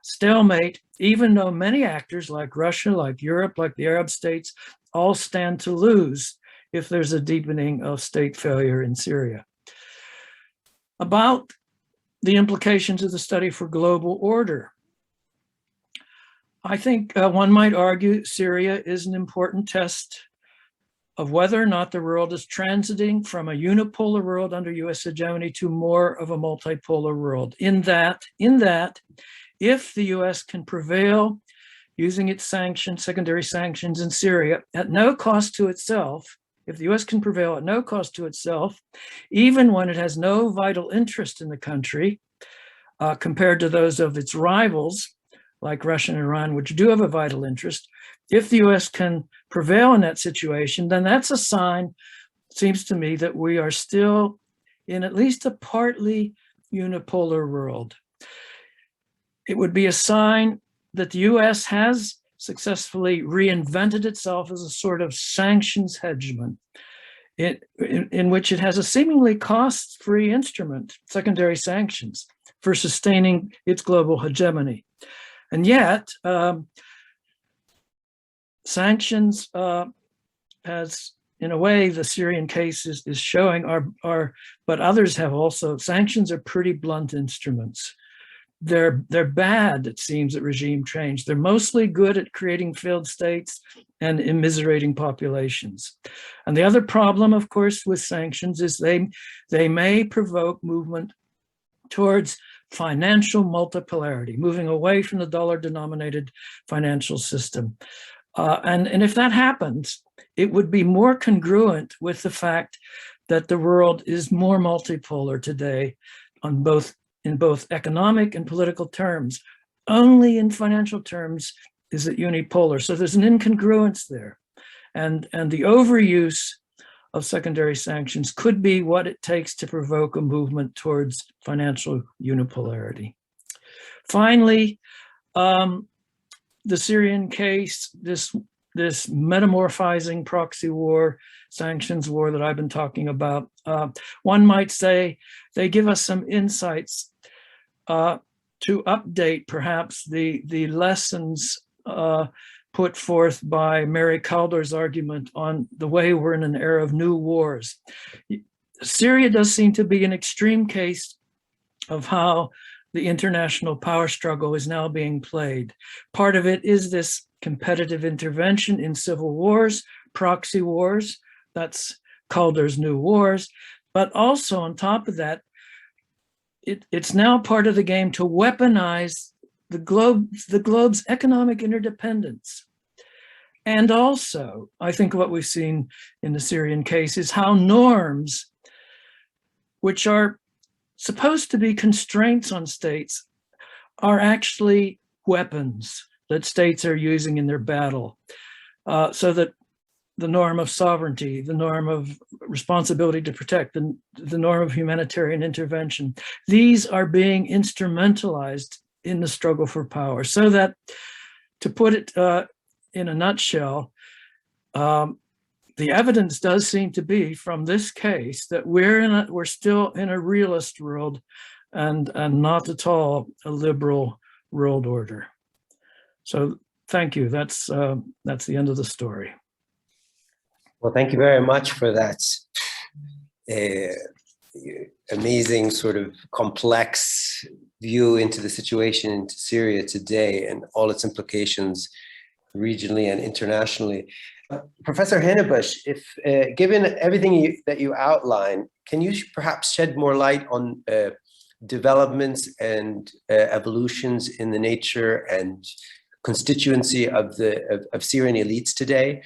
S3: stalemate, even though many actors like Russia, like Europe, like the Arab states, all stand to lose if there's a deepening of state failure in Syria. About the implications of the study for global order. I think one might argue Syria is an important test of whether or not the world is transiting from a unipolar world under US hegemony to more of a multipolar world. In that, if the US can prevail using its sanctions, secondary sanctions in Syria at no cost to itself, if the US can prevail at no cost to itself, even when it has no vital interest in the country, compared to those of its rivals, like Russia and Iran, which do have a vital interest, if the US can prevail in that situation, then that's a sign, seems to me, that we are still in at least a partly unipolar world. It would be a sign that the US has successfully reinvented itself as a sort of sanctions hegemon, in which it has a seemingly cost-free instrument, secondary sanctions, for sustaining its global hegemony. And yet, sanctions, as in a way the Syrian case is showing, but others have also, sanctions are pretty blunt instruments. They're bad, it seems, at regime change. They're mostly good at creating failed states and immiserating populations. And the other problem, of course, with sanctions is they may provoke movement towards financial multipolarity, moving away from the dollar-denominated financial system. And if that happens, it would be more congruent with the fact that the world is more multipolar today in both economic and political terms. Only in financial terms is it unipolar. So there's an incongruence there. And the overuse of secondary sanctions could be what it takes to provoke a movement towards financial unipolarity. Finally, the Syrian case, this metamorphizing proxy war, sanctions war that I've been talking about, one might say they give us some insights to update perhaps the lessons put forth by Mary Calder's argument on the way we're in an era of new wars. Syria does seem to be an extreme case of how the international power struggle is now being played. Part of it is this competitive intervention in civil wars, proxy wars, that's Calder's new wars, but also on top of that, it's now part of the game to weaponize the globe's economic interdependence. And also, I think what we've seen in the Syrian case is how norms, which are supposed to be constraints on states, are actually weapons that states are using in their battle. So that the norm of sovereignty, the norm of responsibility to protect, the norm of humanitarian intervention, these are being instrumentalized in the struggle for power. So that, to put it in a nutshell, the evidence does seem to be from this case that we're still in a realist world and not at all a liberal world order. So thank you. That's the end of the story.
S2: Well, thank you very much for that amazing sort of complex view into the situation in Syria today and all its implications regionally and internationally. Professor Hennebusch, if given everything that you outline, can you perhaps shed more light on developments and evolutions in the nature and constituency of Syrian elites today?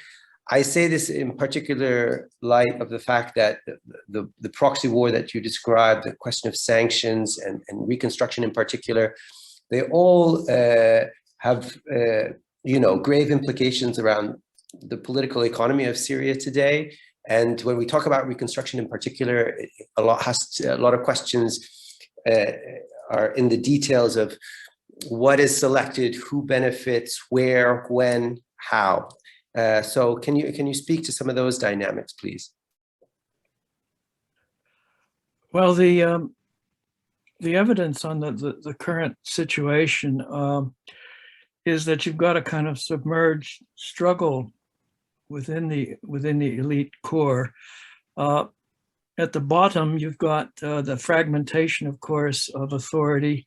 S2: I say this in particular light of the fact that the proxy war that you described, the question of sanctions and reconstruction in particular, they all have grave implications around the political economy of Syria today. And when we talk about reconstruction in particular, a lot of questions are in the details of what is selected, who benefits, where, when, how. So can you speak to some of those dynamics, please?
S3: Well, the evidence on the current situation is that you've got a kind of submerged struggle within the elite core. At the bottom, you've got the fragmentation, of course, of authority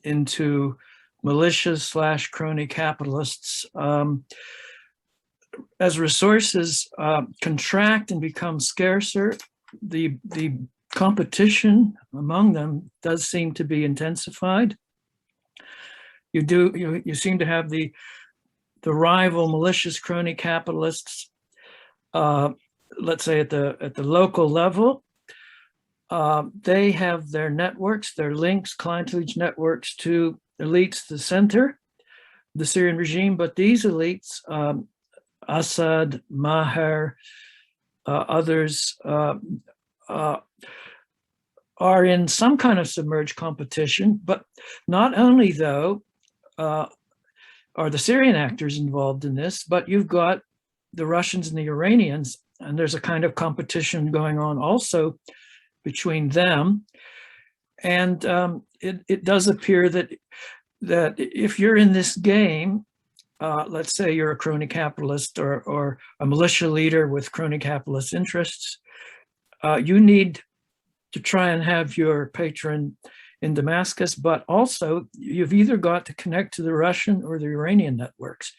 S3: into militias / crony capitalists. as resources contract and become scarcer, the competition among them does seem to be intensified. You seem to have the rival malicious crony capitalists, let's say at the local level. They have their networks, their links, clientelage networks to elites, the center, the Syrian regime, but these elites, Assad, Maher, others, are in some kind of submerged competition, but not only though are the Syrian actors involved in this, but you've got the Russians and the Iranians, and there's a kind of competition going on also between them. And it does appear that if you're in this game, let's say you're a crony capitalist or a militia leader with crony capitalist interests, you need to try and have your patron in Damascus, but also you've either got to connect to the Russian or the Iranian networks.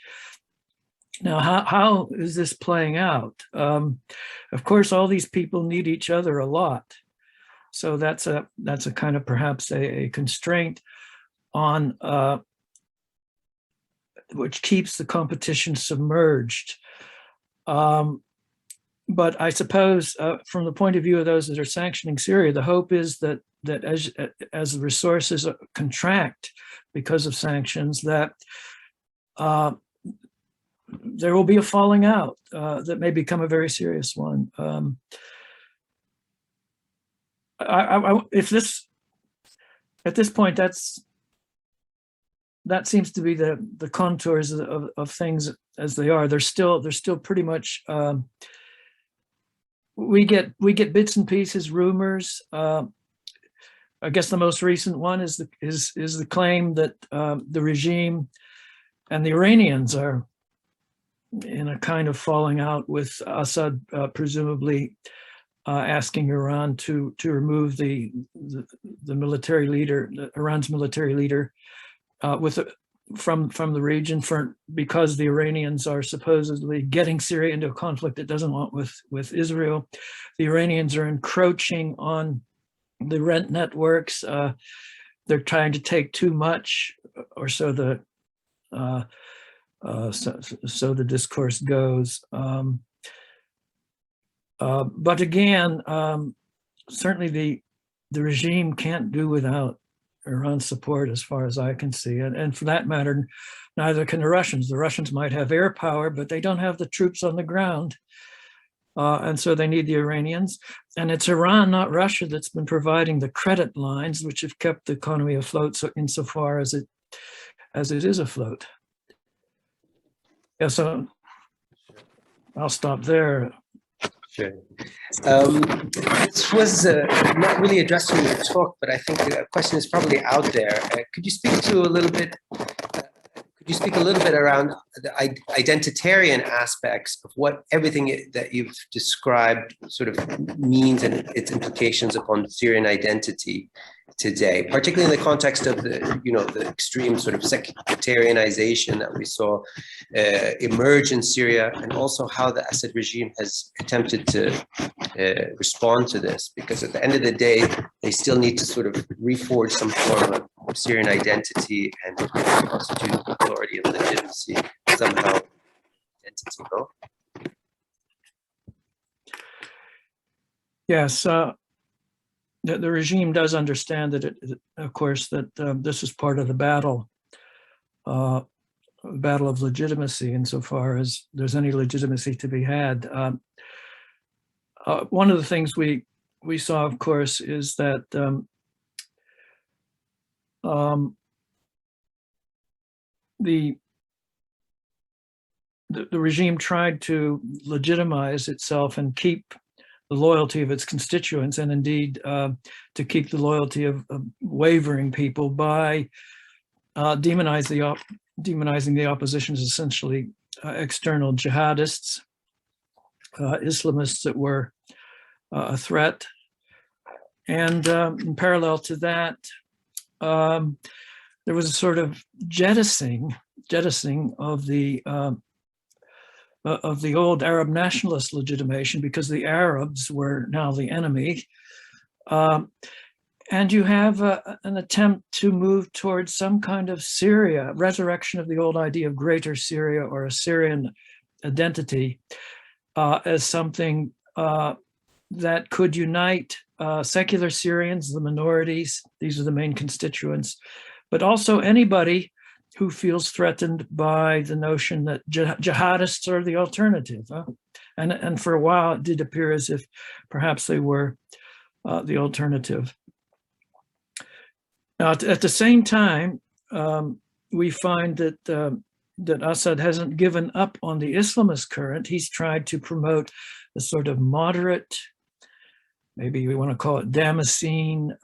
S3: Now, how is this playing out? Of course, all these people need each other a lot. So that's a kind of perhaps a constraint on which keeps the competition submerged. But I suppose from the point of view of those that are sanctioning Syria, the hope is that as the resources contract because of sanctions, that there will be a falling out that may become a very serious one. If this, at this point, that seems to be the contours of things as they are. They're still pretty much. We get bits and pieces, rumors. I guess the most recent one is the claim that the regime and the Iranians are in a kind of falling out with Assad, presumably asking Iran to remove the military leader, Iran's military leader, from the region because the Iranians are supposedly getting Syria into a conflict it doesn't want with Israel. The Iranians are encroaching on the rent networks. They're trying to take too much, or so the discourse goes. But again, certainly the regime can't do without Iran's support, as far as I can see. And for that matter, neither can the Russians. The Russians might have air power, but they don't have the troops on the ground. And so they need the Iranians. And it's Iran, not Russia, that's been providing the credit lines, which have kept the economy afloat insofar as it is afloat. Yeah, so I'll stop there.
S2: Sure. This was not really addressed in your talk, but I think the question is probably out there. Could you speak a little bit around the identitarian aspects of what everything that you've described sort of means and its implications upon Syrian identity today, particularly in the context of the extreme sort of sectarianization that we saw emerge in Syria, and also how the Assad regime has attempted to respond to this, because at the end of the day, they still need to sort of reforge some form of Syrian identity and constitute authority and legitimacy somehow. Identity, no?
S3: Yes. The regime does understand that of course, that this is part of the battle of legitimacy, insofar as there's any legitimacy to be had. One of the things we saw, of course, is that the regime tried to legitimize itself and keep the loyalty of its constituents, and indeed to keep the loyalty of wavering people by demonizing the opposition as essentially external jihadists, Islamists that were a threat. And in parallel to that, there was a sort of jettisoning of the of the old Arab nationalist legitimation, because the Arabs were now the enemy. And you have an attempt to move towards some kind of Syria, resurrection of the old idea of greater Syria or a Syrian identity as something that could unite secular Syrians, the minorities, these are the main constituents, but also anybody who feels threatened by the notion that jihadists are the alternative. And for a while, it did appear as if perhaps they were the alternative. Now, at the same time, we find that that Assad hasn't given up on the Islamist current. He's tried to promote a sort of moderate, maybe we want to call it Damascene,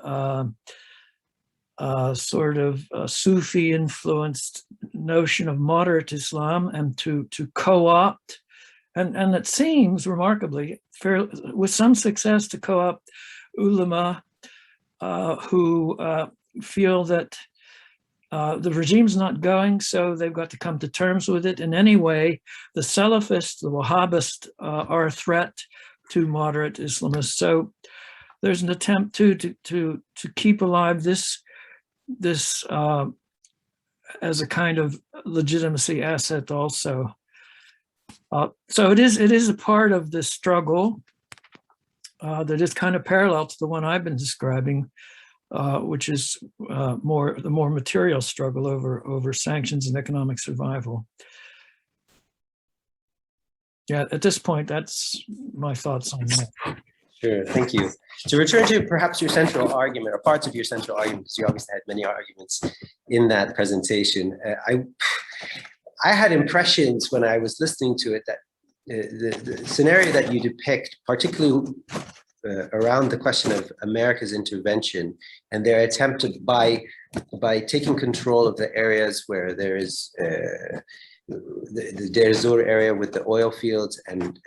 S3: sort of Sufi-influenced notion of moderate Islam, and to co-opt, and it seems remarkably, with some success, to co-opt ulama who feel that the regime's not going, so they've got to come to terms with it. In any way, the Salafists, the Wahhabists are a threat to moderate Islamists. So there's an attempt to keep alive this as a kind of legitimacy asset also. So it is a part of this struggle that is kind of parallel to the one I've been describing, which is the more material struggle over sanctions and economic survival. Yeah, at this point, that's my thoughts on that.
S2: Sure, thank you. To return to perhaps your central argument, or parts of your central argument, because you obviously had many arguments in that presentation. I had impressions when I was listening to it that the scenario that you depict, particularly around the question of America's intervention and their attempt to, by taking control of the areas where there is the Deir Zur area with the oil fields, and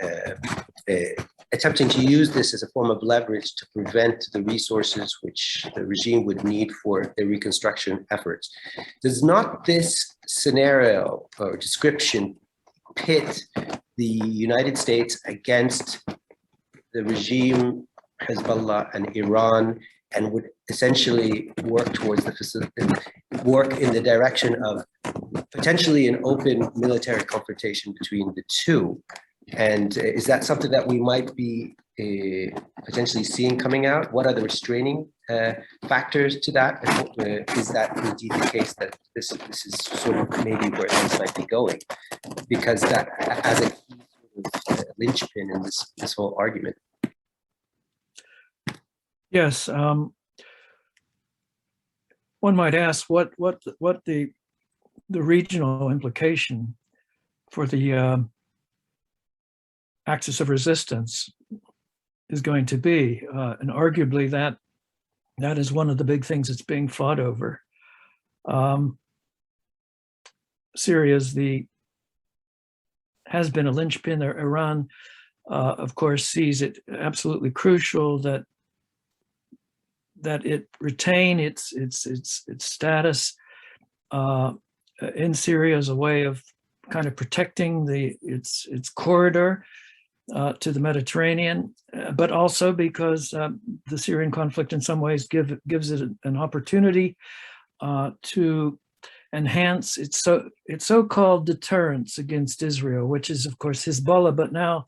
S2: attempting to use this as a form of leverage to prevent the resources which the regime would need for the reconstruction efforts. Does not this scenario or description pit the United States against the regime, Hezbollah and Iran, and would essentially work towards work in the direction of potentially an open military confrontation between the two? And is that something that we might be potentially seeing coming out? What are the restraining factors to that? And is that indeed the case, that this is sort of maybe where things might be going? Because that as a key sort of linchpin in this whole argument.
S3: Yes, one might ask what the regional implication for the axis of resistance is going to be, and arguably that is one of the big things that's being fought over. Syria has been a linchpin. Iran, of course, sees it absolutely crucial that it retain its status in Syria as a way of kind of protecting its corridor to the Mediterranean, but also because the Syrian conflict in some ways gives it an opportunity to enhance its so-called deterrence against Israel, which is of course Hezbollah. But now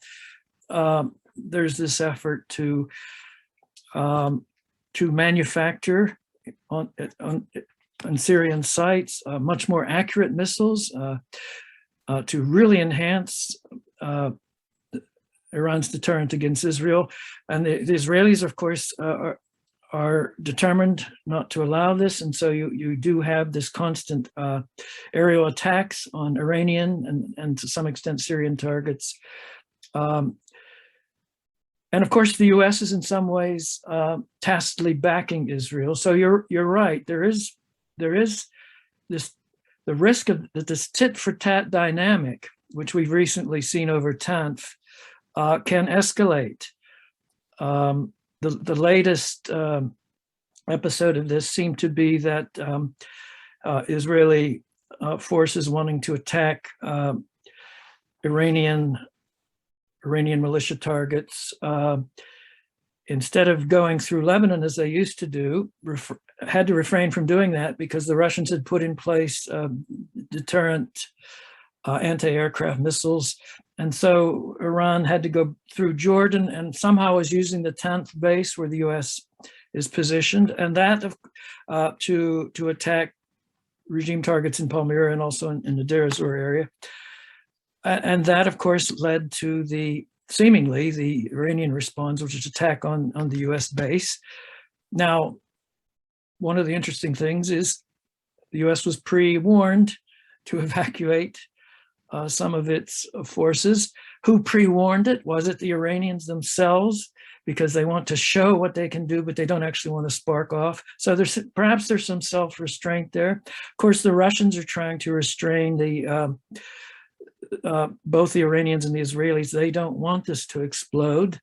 S3: there's this effort to manufacture on Syrian sites much more accurate missiles to really enhance Iran's deterrent against Israel. And the Israelis, of course, are determined not to allow this. And so you do have this constant aerial attacks on Iranian and to some extent Syrian targets. And of course, the US is in some ways tacitly backing Israel. So you're right, there is the risk of this tit for tat dynamic, which we've recently seen over Tanf, can escalate. The latest episode of this seemed to be that Israeli forces wanting to attack Iranian militia targets, instead of going through Lebanon as they used to do, had to refrain from doing that because the Russians had put in place deterrent anti-aircraft missiles. And so Iran had to go through Jordan and somehow was using the 10th base where the US is positioned, and that to attack regime targets in Palmyra and also in the Deir ez-Zor area. And that, of course, led to seemingly the Iranian response, which is attack on the US base. Now, one of the interesting things is the US was pre-warned to evacuate some of its forces. Who pre-warned it? Was it the Iranians themselves? Because they want to show what they can do, but they don't actually want to spark off. So perhaps there's some self-restraint there. Of course, the Russians are trying to restrain both the Iranians and the Israelis. They don't want this to explode.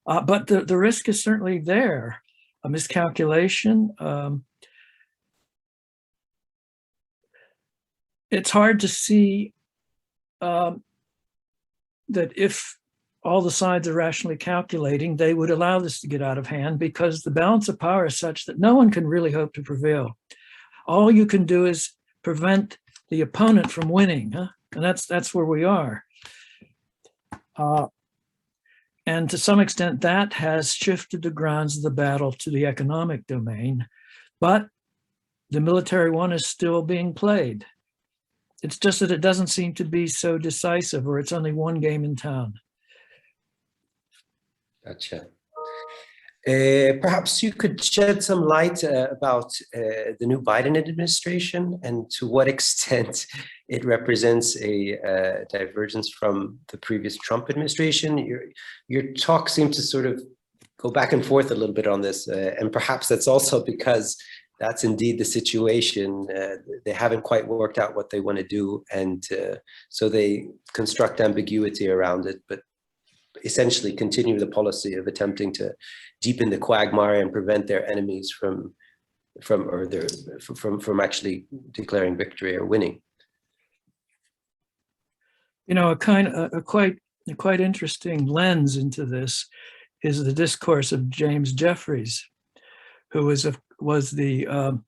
S3: But the risk is certainly there. A miscalculation. It's hard to see that if all the sides are rationally calculating, they would allow this to get out of hand, because the balance of power is such that no one can really hope to prevail. All you can do is prevent the opponent from winning, huh? And that's where we are. And to some extent, that has shifted the grounds of the battle to the economic domain, but the military one is still being played. It's just that it doesn't seem to be so decisive, or it's only one game in town.
S2: Gotcha. Perhaps you could shed some light about the new Biden administration and to what extent it represents a divergence from the previous Trump administration. Your talk seemed to sort of go back and forth a little bit on this, and perhaps that's also because that's indeed the situation. They haven't quite worked out what they want to do, and so they construct ambiguity around it, but essentially continue the policy of attempting to deepen the quagmire and prevent their enemies from actually declaring victory or winning.
S3: You know, a quite interesting lens into this is the discourse of James Jeffries, who was the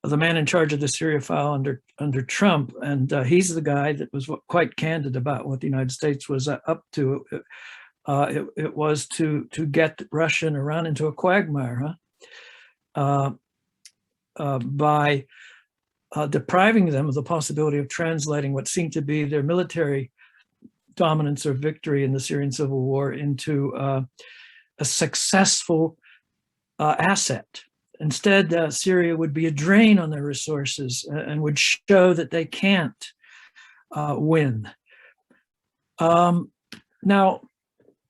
S3: man in charge of the Syria file under Trump, and he's the guy that was quite candid about what the United States was up to. It was to get Russia and Iran into a quagmire, by depriving them of the possibility of translating what seemed to be their military dominance or victory in the Syrian civil war into a successful asset. Instead, Syria would be a drain on their resources and would show that they can't win. Now,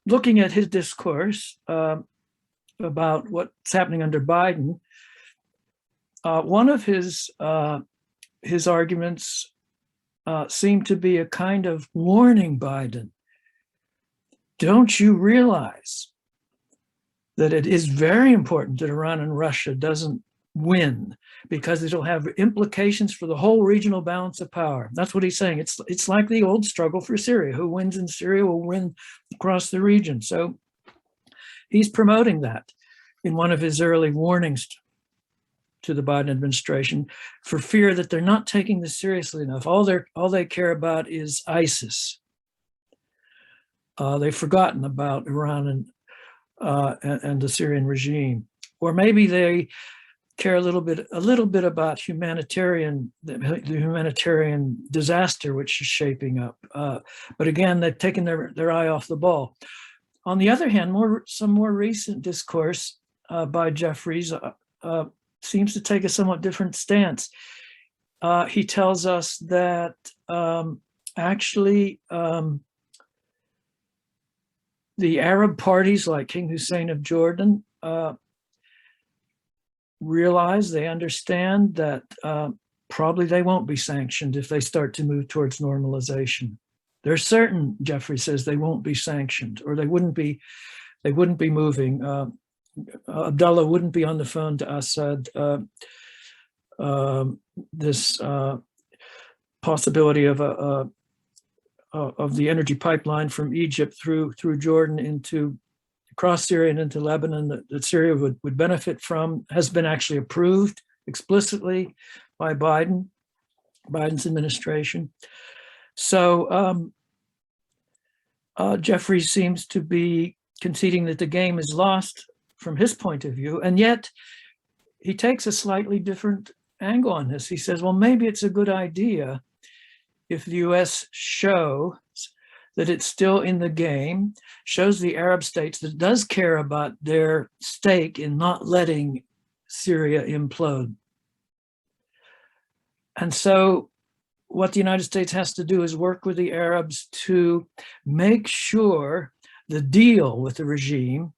S3: looking at his discourse about what's happening under Biden, one of his arguments seemed to be a kind of warning Biden. Don't you realize that it is very important that Iran and Russia doesn't win, because it'll have implications for the whole regional balance of power? That's what he's saying. It's like the old struggle for Syria. Who wins in Syria will win across the region. So he's promoting that in one of his early warnings to the Biden administration, for fear that they're not taking this seriously enough. All they care about is ISIS. They've forgotten about Iran and the Syrian regime, or maybe they care a little bit about the humanitarian disaster which is shaping up. But again, they've taken their eye off the ball. On the other hand, some more recent discourse by Jeffries seems to take a somewhat different stance. He tells us that actually the Arab parties like King Hussein of Jordan they understand that probably they won't be sanctioned if they start to move towards normalization. They're certain, Jeffrey says, they won't be sanctioned, or they wouldn't be moving. Abdullah wouldn't be on the phone to Assad. This possibility of of the energy pipeline from Egypt through Jordan into across Syria and into Lebanon that Syria would benefit from has been actually approved explicitly by Biden's administration. So Jeffrey seems to be conceding that the game is lost from his point of view, and yet he takes a slightly different angle on this. He says, well, maybe it's a good idea if the US shows that it's still in the game, shows the Arab states that it does care about their stake in not letting Syria implode. And so what the United States has to do is work with the Arabs to make sure the deal with the regime,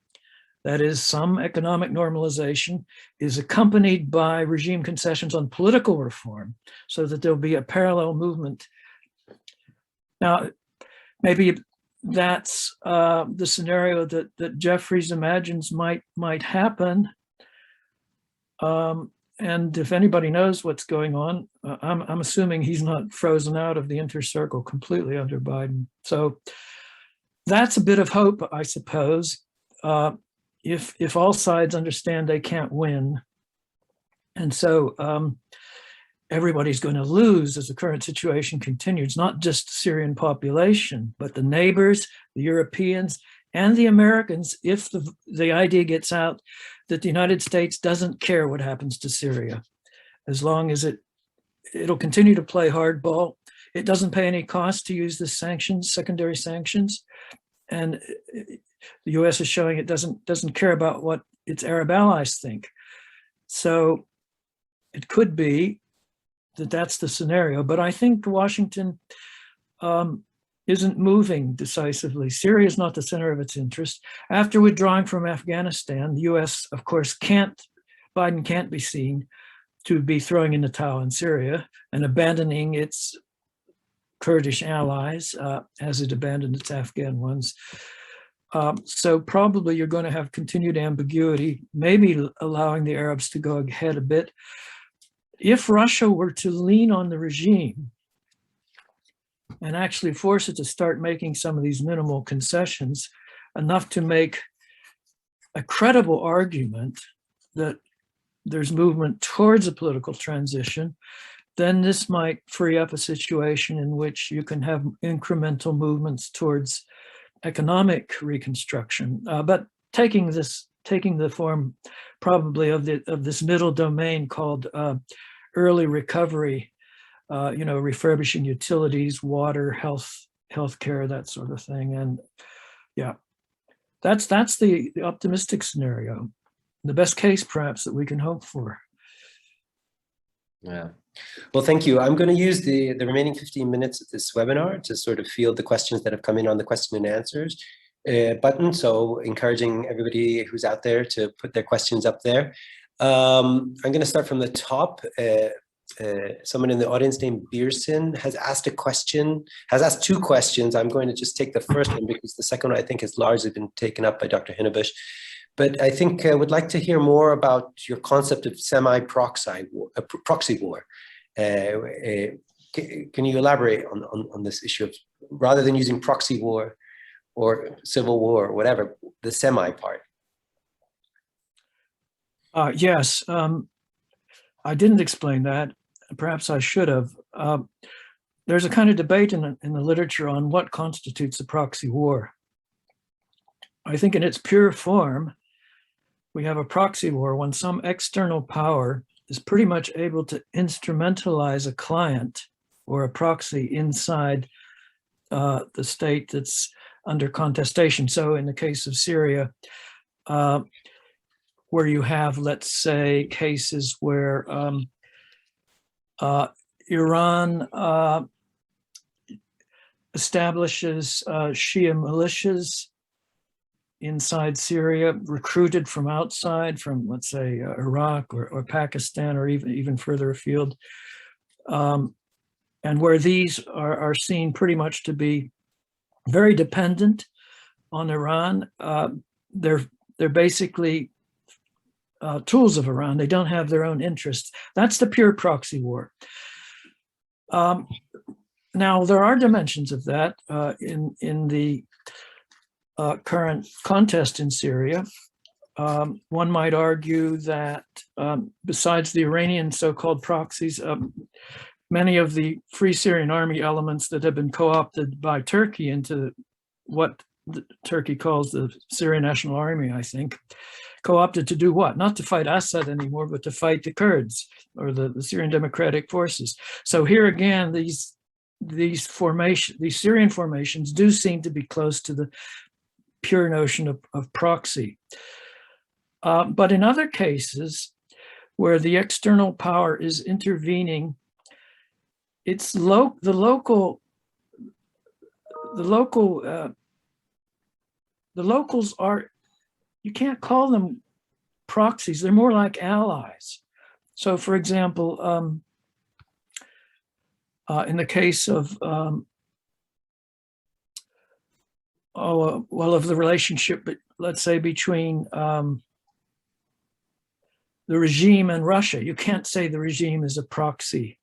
S3: that is some economic normalization, is accompanied by regime concessions on political reform so that there'll be a parallel movement. Now, maybe that's the scenario that Jeffries imagines might happen. And if anybody knows what's going on, I'm assuming he's not frozen out of the inner circle completely under Biden. So that's a bit of hope, I suppose, if all sides understand they can't win. And so everybody's going to lose as the current situation continues, not just the Syrian population, but the neighbors, the Europeans, and the Americans, if the idea gets out that the United States doesn't care what happens to Syria, as long as it'll continue to play hardball. It doesn't pay any cost to use the sanctions, secondary sanctions, and the U.S. is showing it doesn't care about what its Arab allies think. So it could be that that's the scenario, but I think Washington isn't moving decisively. Syria is not the center of its interest. After withdrawing from Afghanistan, the US, of course, Biden can't be seen to be throwing in the towel in Syria and abandoning its Kurdish allies as it abandoned its Afghan ones. So probably you're going to have continued ambiguity, maybe allowing the Arabs to go ahead a bit. If Russia were to lean on the regime and actually force it to start making some of these minimal concessions, enough to make a credible argument that there's movement towards a political transition, then this might free up a situation in which you can have incremental movements towards economic reconstruction. But taking the form probably of this middle domain called early recovery, refurbishing utilities, water, healthcare, that sort of thing. And yeah, that's the optimistic scenario, the best case perhaps that we can hope for.
S2: Yeah. Well, thank you. I'm going to use the remaining 15 minutes of this webinar to sort of field the questions that have come in on the question and answers button. So encouraging everybody who's out there to put their questions up there. I'm going to start from the top. Someone in the audience named Beerson has asked two questions. I'm going to just take the first one because the second one I think has largely been taken up by Dr. Hinnebusch. But I think I would like to hear more about your concept of semi-proxy war. Can you elaborate on this issue of, rather than using proxy war or civil war or whatever, the semi part?
S3: Yes, I didn't explain that. Perhaps I should have. There's a kind of debate in the literature on what constitutes a proxy war. I think in its pure form, we have a proxy war when some external power is pretty much able to instrumentalize a client or a proxy inside the state that's under contestation. So in the case of Syria, where you have, let's say, cases where Iran establishes Shia militias inside Syria, recruited from outside, from, let's say, Iraq or Pakistan, or even further afield, and where these are seen pretty much to be very dependent on Iran. They're basically tools of Iran. They don't have their own interests. That's the pure proxy war. And Now, there are dimensions of that in the current contest in Syria. One might argue that besides the Iranian so-called proxies, many of the Free Syrian Army elements that have been co-opted by Turkey into what Turkey calls the Syrian National Army, I think, co-opted to do what? Not to fight Assad anymore, but to fight the Kurds or the Syrian Democratic Forces. So here again, these Syrian formations do seem to be close to the pure notion of proxy. But in other cases where the external power is intervening, it's the locals are, you can't call them proxies, they're more like allies. So for example, in the case of, of the relationship, let's say between the regime and Russia, you can't say the regime is a proxy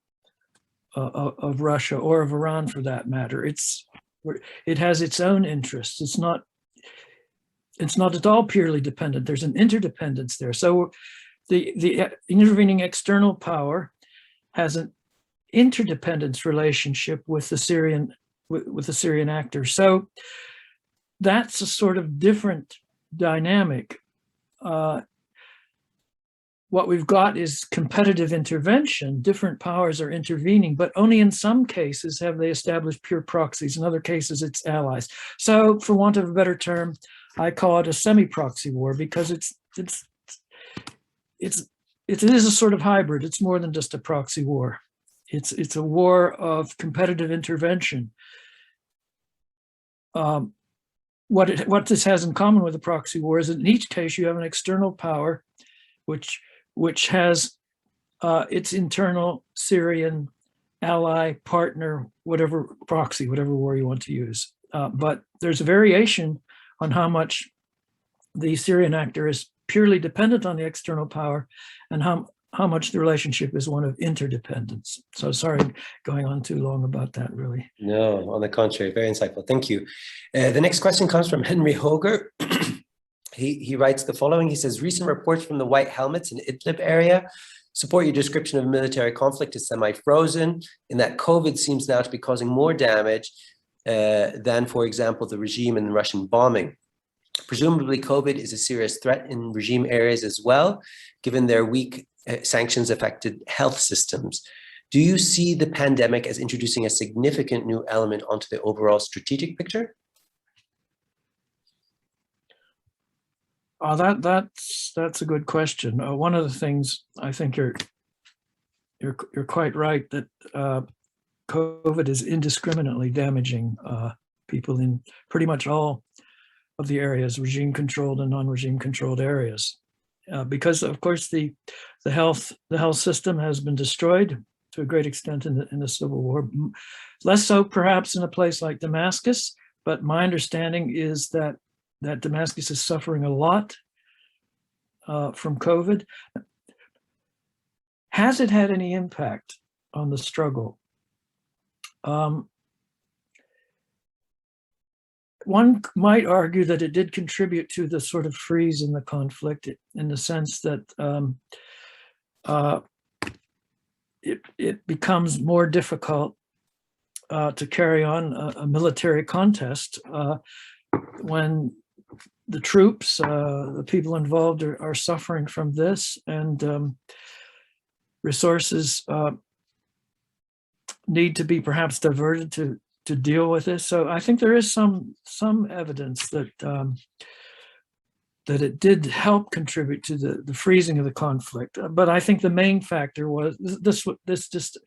S3: of Russia or of Iran for that matter. It has its own interests. It's not at all purely dependent. There's an interdependence there. So the intervening external power has an interdependence relationship with the Syrian actor. So that's a sort of different dynamic. What we've got is competitive intervention. Different powers are intervening, but only in some cases have they established pure proxies. In other cases, it's allies. So for want of a better term, I call it a semi-proxy war because it is a sort of hybrid. It's more than just a proxy war. It's a war of competitive intervention. What this has in common with a proxy war is that in each case you have an external power which has its internal Syrian ally, partner, whatever proxy, whatever war you want to use. But there's a variation on how much the Syrian actor is purely dependent on the external power and how much the relationship is one of interdependence. So sorry, going on too long about that, really.
S2: No, on the contrary, very insightful. Thank you. The next question comes from Henry Hoger. He writes the following. He says, recent reports from the White Helmets in Idlib area support your description of military conflict as semi-frozen, in that COVID seems now to be causing more damage than, for example, the regime and Russian bombing. Presumably, COVID is a serious threat in regime areas as well, given their weak sanctions-affected health systems. Do you see the pandemic as introducing a significant new element onto the overall strategic picture?
S3: That's a good question. One of the things I think you're quite right that COVID is indiscriminately damaging people in pretty much all of the areas, regime-controlled and non-regime controlled areas, because of course the health system has been destroyed to a great extent in the civil war. Less so perhaps in a place like Damascus, but my understanding is that Damascus is suffering a lot from COVID. Has it had any impact on the struggle? One might argue that it did contribute to the sort of freeze in the conflict, in the sense that it becomes more difficult to carry on a military contest when the troops, the people involved are suffering from this, and resources need to be perhaps diverted to deal with this. So I think there is some evidence that that it did help contribute to the freezing of the conflict. But I think the main factor was this just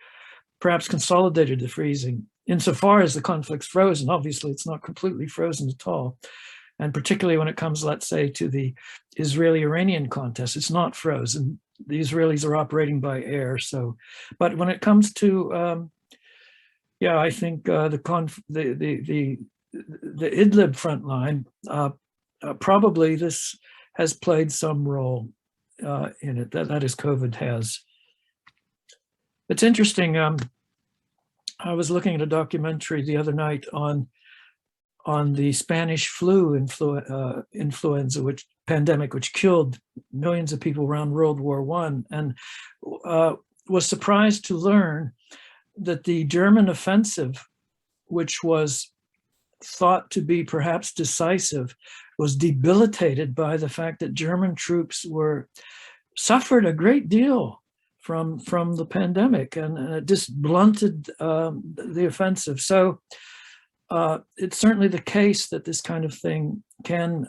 S3: perhaps consolidated the freezing insofar as the conflict's frozen. Obviously, it's not completely frozen at all. And particularly when it comes, let's say, to the Israeli-Iranian contest, it's not frozen. The Israelis are operating by air. So, but when it comes to, yeah, I think the Idlib front line, probably this has played some role in it. That is, COVID has. It's interesting. I was looking at a documentary the other night on the Spanish flu influenza, which pandemic, which killed millions of people around World War I, and was surprised to learn that the German offensive, which was thought to be perhaps decisive, was debilitated by the fact that German troops suffered a great deal from the pandemic, and it just blunted the offensive. So it's certainly the case that this kind of thing can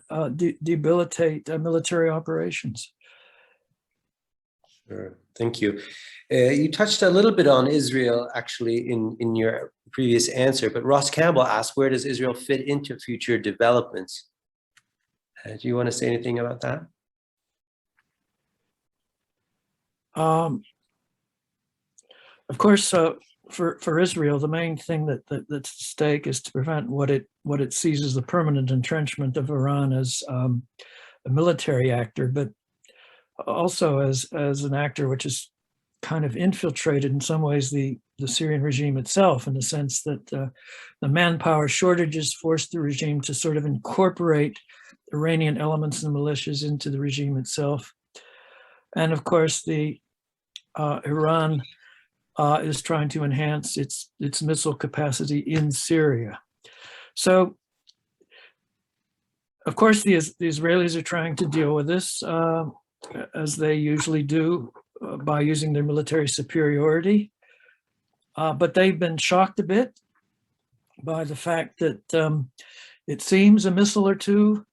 S3: debilitate military operations.
S2: Sure, thank you. You touched a little bit on Israel actually in your previous answer, but Ross Campbell asked, where does Israel fit into future developments? Do you want to say anything about that?
S3: Of course, for Israel, the main thing that's at stake is to prevent what it sees as the permanent entrenchment of Iran as a military actor, but also as an actor which is kind of infiltrated in some ways the Syrian regime itself, in the sense that the manpower shortages forced the regime to sort of incorporate Iranian elements and militias into the regime itself. And of course, Iran is trying to enhance its missile capacity in Syria. So, of course, the Israelis are trying to deal with this, as they usually do, by using their military superiority. But they've been shocked a bit by the fact that it seems a missile or two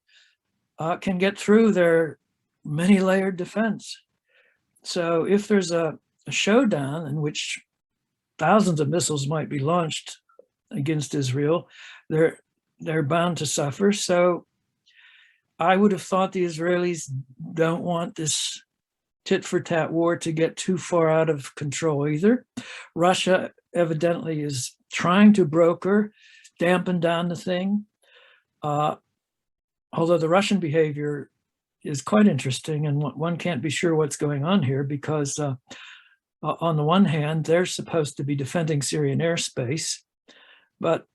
S3: can get through their many-layered defense. So if there's a showdown in which thousands of missiles might be launched against Israel, they're bound to suffer. So I would have thought the Israelis don't want this tit-for-tat war to get too far out of control either. Russia evidently is trying to broker, dampen down the thing. Although the Russian behavior is quite interesting, and one can't be sure what's going on here, because on the one hand, they're supposed to be defending Syrian airspace, but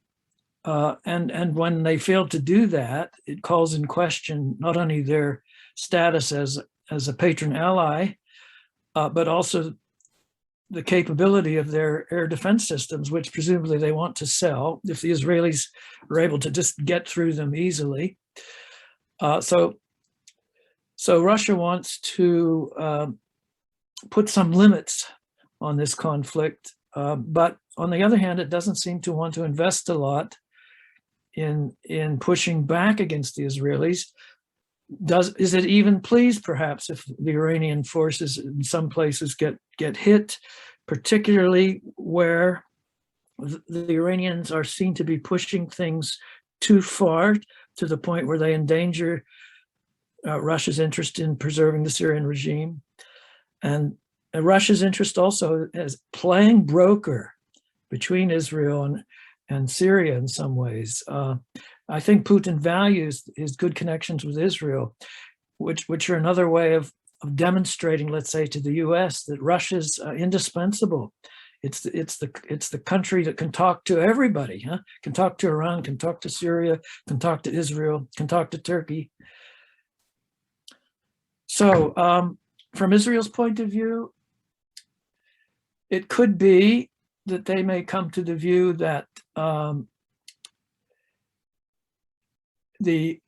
S3: and when they fail to do that, it calls in question not only their status as a patron ally, but also the capability of their air defense systems, which presumably they want to sell if the Israelis are able to just get through them easily. So Russia wants to put some limits on this conflict, but on the other hand, it doesn't seem to want to invest a lot in pushing back against the Israelis. Is it even pleased, perhaps, if the Iranian forces in some places get hit, particularly where the Iranians are seen to be pushing things too far, to the point where they endanger Russia's interest in preserving the Syrian regime, and Russia's interest also as playing broker between Israel and Syria in some ways. I think Putin values his good connections with Israel, which are another way of demonstrating, let's say, to the U.S. that Russia's indispensable. It's the country that can talk to everybody, can talk to Iran, can talk to Syria, can talk to Israel, can talk to Turkey. So from Israel's point of view, it could be that they may come to the view that the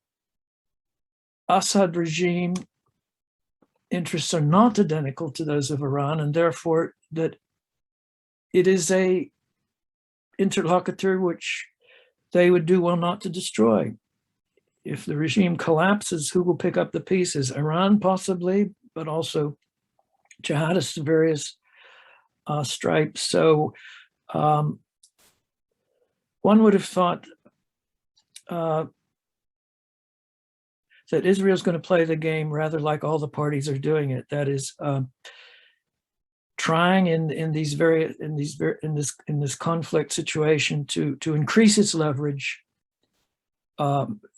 S3: Assad regime interests are not identical to those of Iran, and therefore that it is a interlocutor which they would do well not to destroy. If the regime collapses, who will pick up the pieces? Iran, possibly, but also jihadists of various stripes. So one would have thought that Israel is going to play the game rather like all the parties are doing it. That is, trying in this conflict situation to increase its leverage,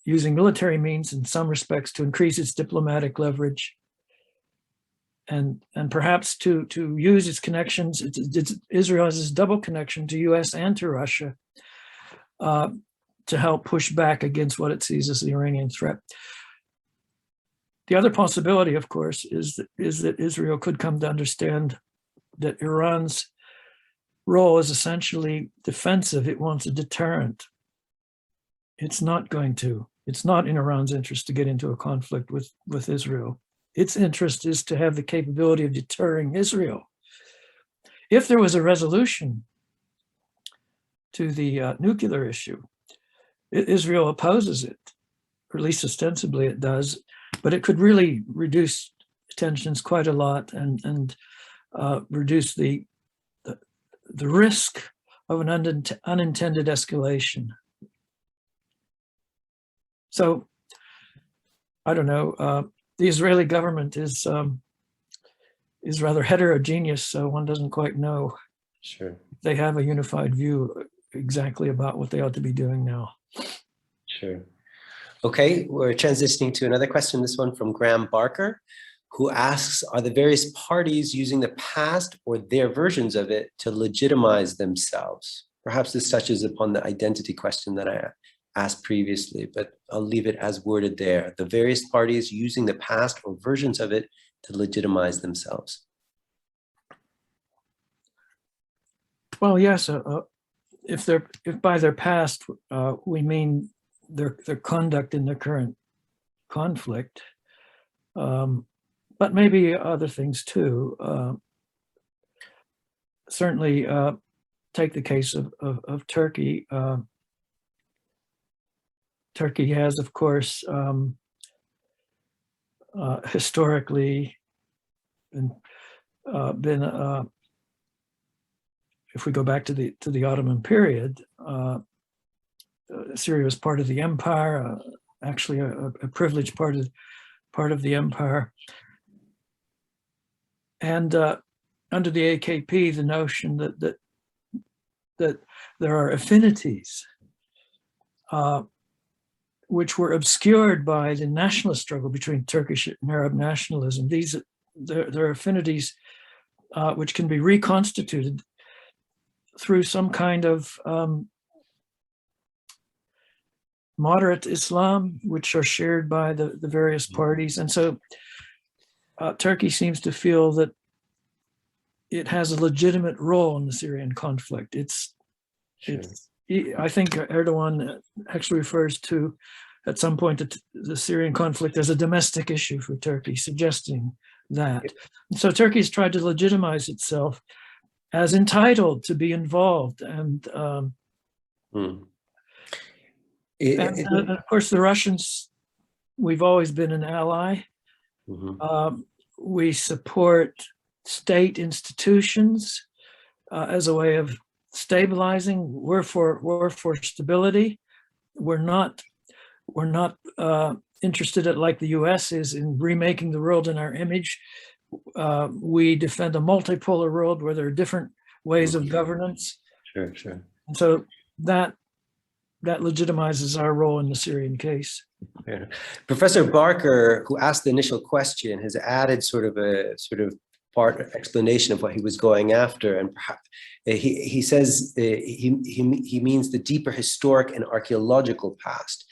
S3: using military means in some respects to increase its diplomatic leverage, and perhaps to use its connections. Israel has this double connection to U.S. and to Russia to help push back against what it sees as the Iranian threat. The other possibility, of course, is that Israel could come to understand that Iran's role is essentially defensive. It wants a deterrent. It's not in Iran's interest to get into a conflict with Israel. Its interest is to have the capability of deterring Israel. If there was a resolution to the nuclear issue, Israel opposes it, or at least ostensibly it does, but it could really reduce tensions quite a lot and reduce the risk of an unintended escalation. So, I don't know. The Israeli government is rather heterogeneous, so one doesn't quite know.
S2: Sure.
S3: They have a unified view exactly about what they ought to be doing now.
S2: Sure. Okay, we're transitioning to another question, this one from Graham Barker, who asks, are the various parties using the past or their versions of it to legitimize themselves? Perhaps this touches upon the identity question that I asked previously, but I'll leave it as worded there. The various parties using the past or versions of it to legitimize themselves.
S3: Well, yes, if by their past we mean their conduct in the current conflict, but maybe other things too. Certainly, take the case of Turkey. Turkey has, of course, historically been, if we go back to the Ottoman period, Syria was part of the empire, actually a privileged part of the empire. And under the AKP, the notion that there are affinities which were obscured by the nationalist struggle between Turkish and Arab nationalism. There are affinities which can be reconstituted through some kind of moderate Islam, which are shared by the various parties. And so Turkey seems to feel that it has a legitimate role in the Syrian conflict. I think Erdogan actually refers to, at some point, the Syrian conflict as a domestic issue for Turkey, suggesting that. And so Turkey's tried to legitimize itself as entitled to be involved. And, and of course, the Russians, we've always been an ally. Mm-hmm. We support state institutions as a way of stabilizing. We're for stability. We're not interested in, like the U.S. is, in remaking the world in our image. We defend a multipolar world where there are different ways of governance.
S2: Sure.
S3: And so that legitimizes our role in the Syrian case.
S2: Yeah. Professor Barker, who asked the initial question, has added sort of part explanation of what he was going after, and perhaps he says he means the deeper historic and archaeological past.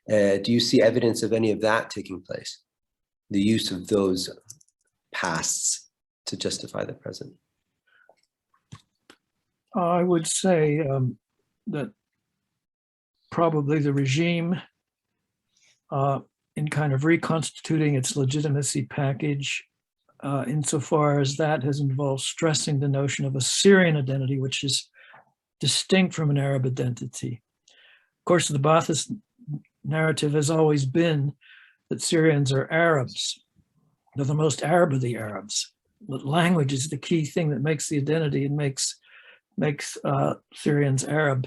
S2: Do you see evidence of any of that taking place? The use of those pasts to justify the present?
S3: I would say that probably the regime, in kind of reconstituting its legitimacy package, insofar as that has involved stressing the notion of a Syrian identity, which is distinct from an Arab identity. Of course, the Ba'athist narrative has always been that Syrians are Arabs. They're the most Arab of the Arabs. But language is the key thing that makes the identity and makes Syrians Arab.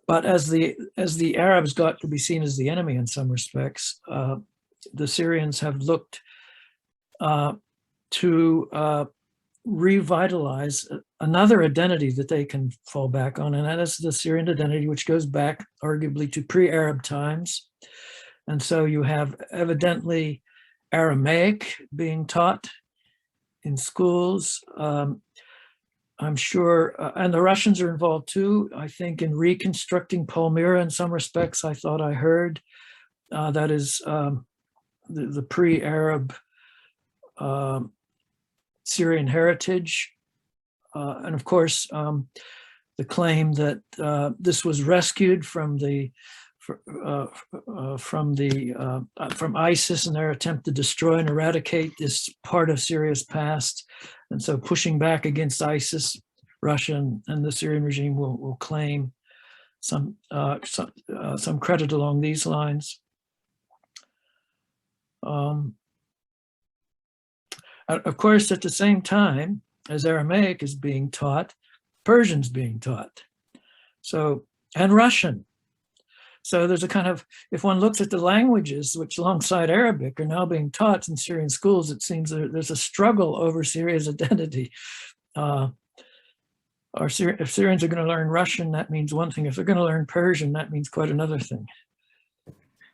S3: But as the Arabs got to be seen as the enemy in some respects, the Syrians have looked to revitalize another identity that they can fall back on, and that is the Syrian identity, which goes back arguably to pre-Arab times. And so you have evidently Aramaic being taught in schools. I'm sure, and the Russians are involved too, I think, in reconstructing Palmyra in some respects. I thought I heard that is the pre-Arab Syrian heritage. And of course, the claim that this was rescued from ISIS in their attempt to destroy and eradicate this part of Syria's past. And so pushing back against ISIS, Russia and the Syrian regime will claim some credit along these lines. Of course, at the same time as Aramaic is being taught, Persian's being taught. So, and Russian. So there's a kind of, if one looks at the languages which alongside Arabic are now being taught in Syrian schools, it seems there's a struggle over Syria's identity. If Syrians are going to learn Russian, that means one thing. If they're going to learn Persian, that means quite another thing.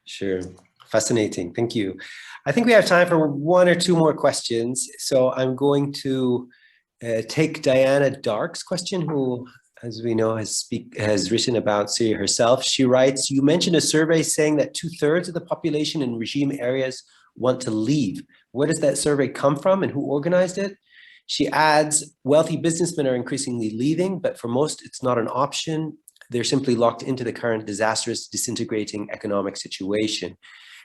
S2: Sure. Fascinating. Thank you. I think we have time for one or two more questions. So I'm going to take Diana Dark's question, who, as we know, has written about Syria herself. She writes, you mentioned a survey saying that 2/3 of the population in regime areas want to leave. Where does that survey come from and who organized it? She adds, wealthy businessmen are increasingly leaving, but for most, it's not an option. They're simply locked into the current disastrous, disintegrating economic situation.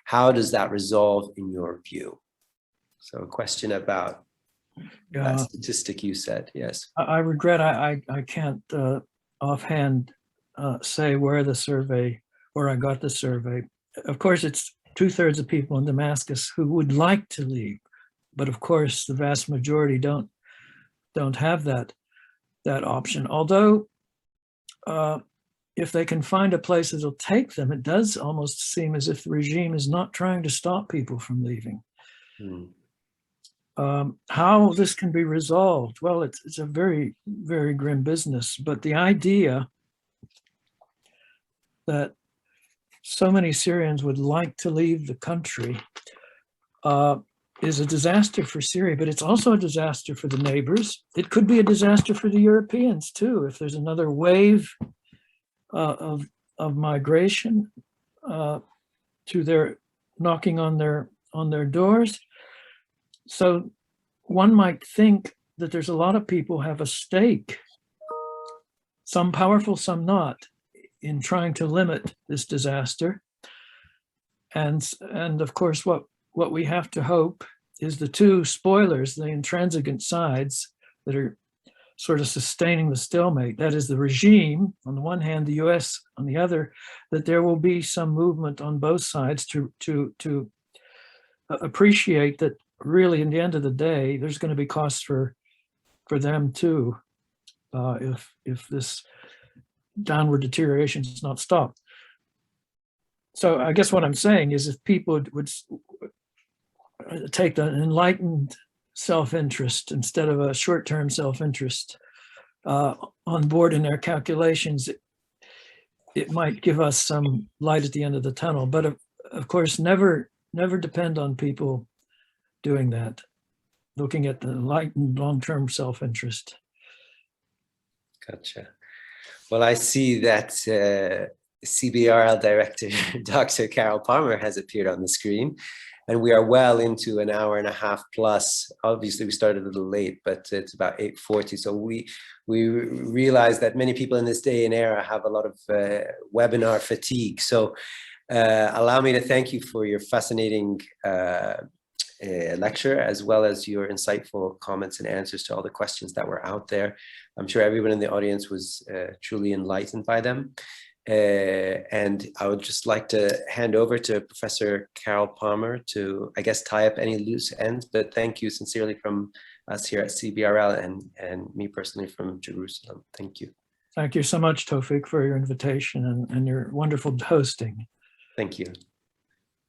S2: How does that resolve in your view? So a question about that statistic you said, yes.
S3: I regret I can't offhand say where I got the survey. Of course, it's 2/3 of people in Damascus who would like to leave, but of course, the vast majority don't have that option. Although, if they can find a place that'll take them, it does almost seem as if the regime is not trying to stop people from leaving. How this can be resolved? Well, it's a very, very grim business, but the idea that so many Syrians would like to leave the country is a disaster for Syria, but it's also a disaster for the neighbors. It could be a disaster for the Europeans too, if there's another wave of migration to their knocking on their doors. So one might think that there's a lot of people who have a stake, some powerful, some not, in trying to limit this disaster. And of course, what we have to hope is the two spoilers, the intransigent sides that are sort of sustaining the stalemate, that is the regime on the one hand, the US on the other, that there will be some movement on both sides to appreciate that really in the end of the day, there's going to be costs for them too, if this downward deterioration is not stopped. So I guess what I'm saying is if people would take an enlightened self-interest instead of a short-term self-interest on board in their calculations, it might give us some light at the end of the tunnel. But of course, never depend on people doing that, looking at the enlightened long-term self-interest.
S2: Gotcha. Well, I see that CBRL Director, Dr. Carol Palmer has appeared on the screen, and we are well into an hour and a half plus. Obviously, we started a little late, but it's about 8:40. So we realize that many people in this day and era have a lot of webinar fatigue. So allow me to thank you for your fascinating lecture, as well as your insightful comments and answers to all the questions that were out there. I'm sure everyone in the audience was truly enlightened by them. And I would just like to hand over to Professor Carol Palmer to, I guess, tie up any loose ends, but thank you sincerely from us here at CBRL and me personally from Jerusalem. Thank you.
S3: Thank you so much, Toffee, for your invitation and your wonderful hosting.
S2: Thank you.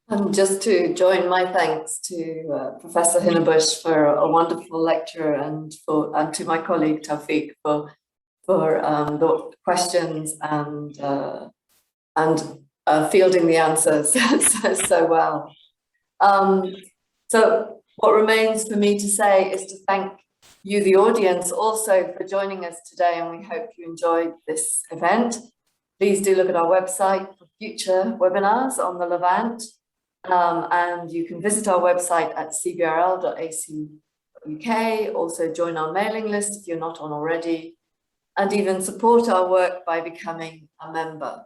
S1: And just to join my thanks to Professor Hinnebusch for a wonderful lecture, and to my colleague Toffee for the questions and fielding the answers so well. So What remains for me to say is to thank you, the audience, also for joining us today, and we hope you enjoyed this event. Please do look at our website for future webinars on the Levant, and you can visit our website at cbrl.ac.uk, also join our mailing list if you're not on already, and even support our work by becoming a member.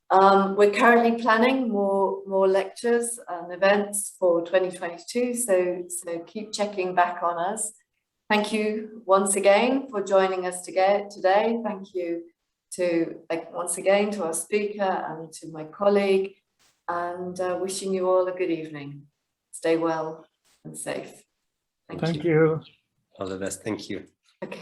S1: We're currently planning more lectures and events for 2022, so keep checking back on us. Thank you once again for joining us today. Thank you once again to our speaker and to my colleague, and wishing you all a good evening. Stay well and safe.
S3: Thank you.
S2: All the best. Thank you.
S1: Okay.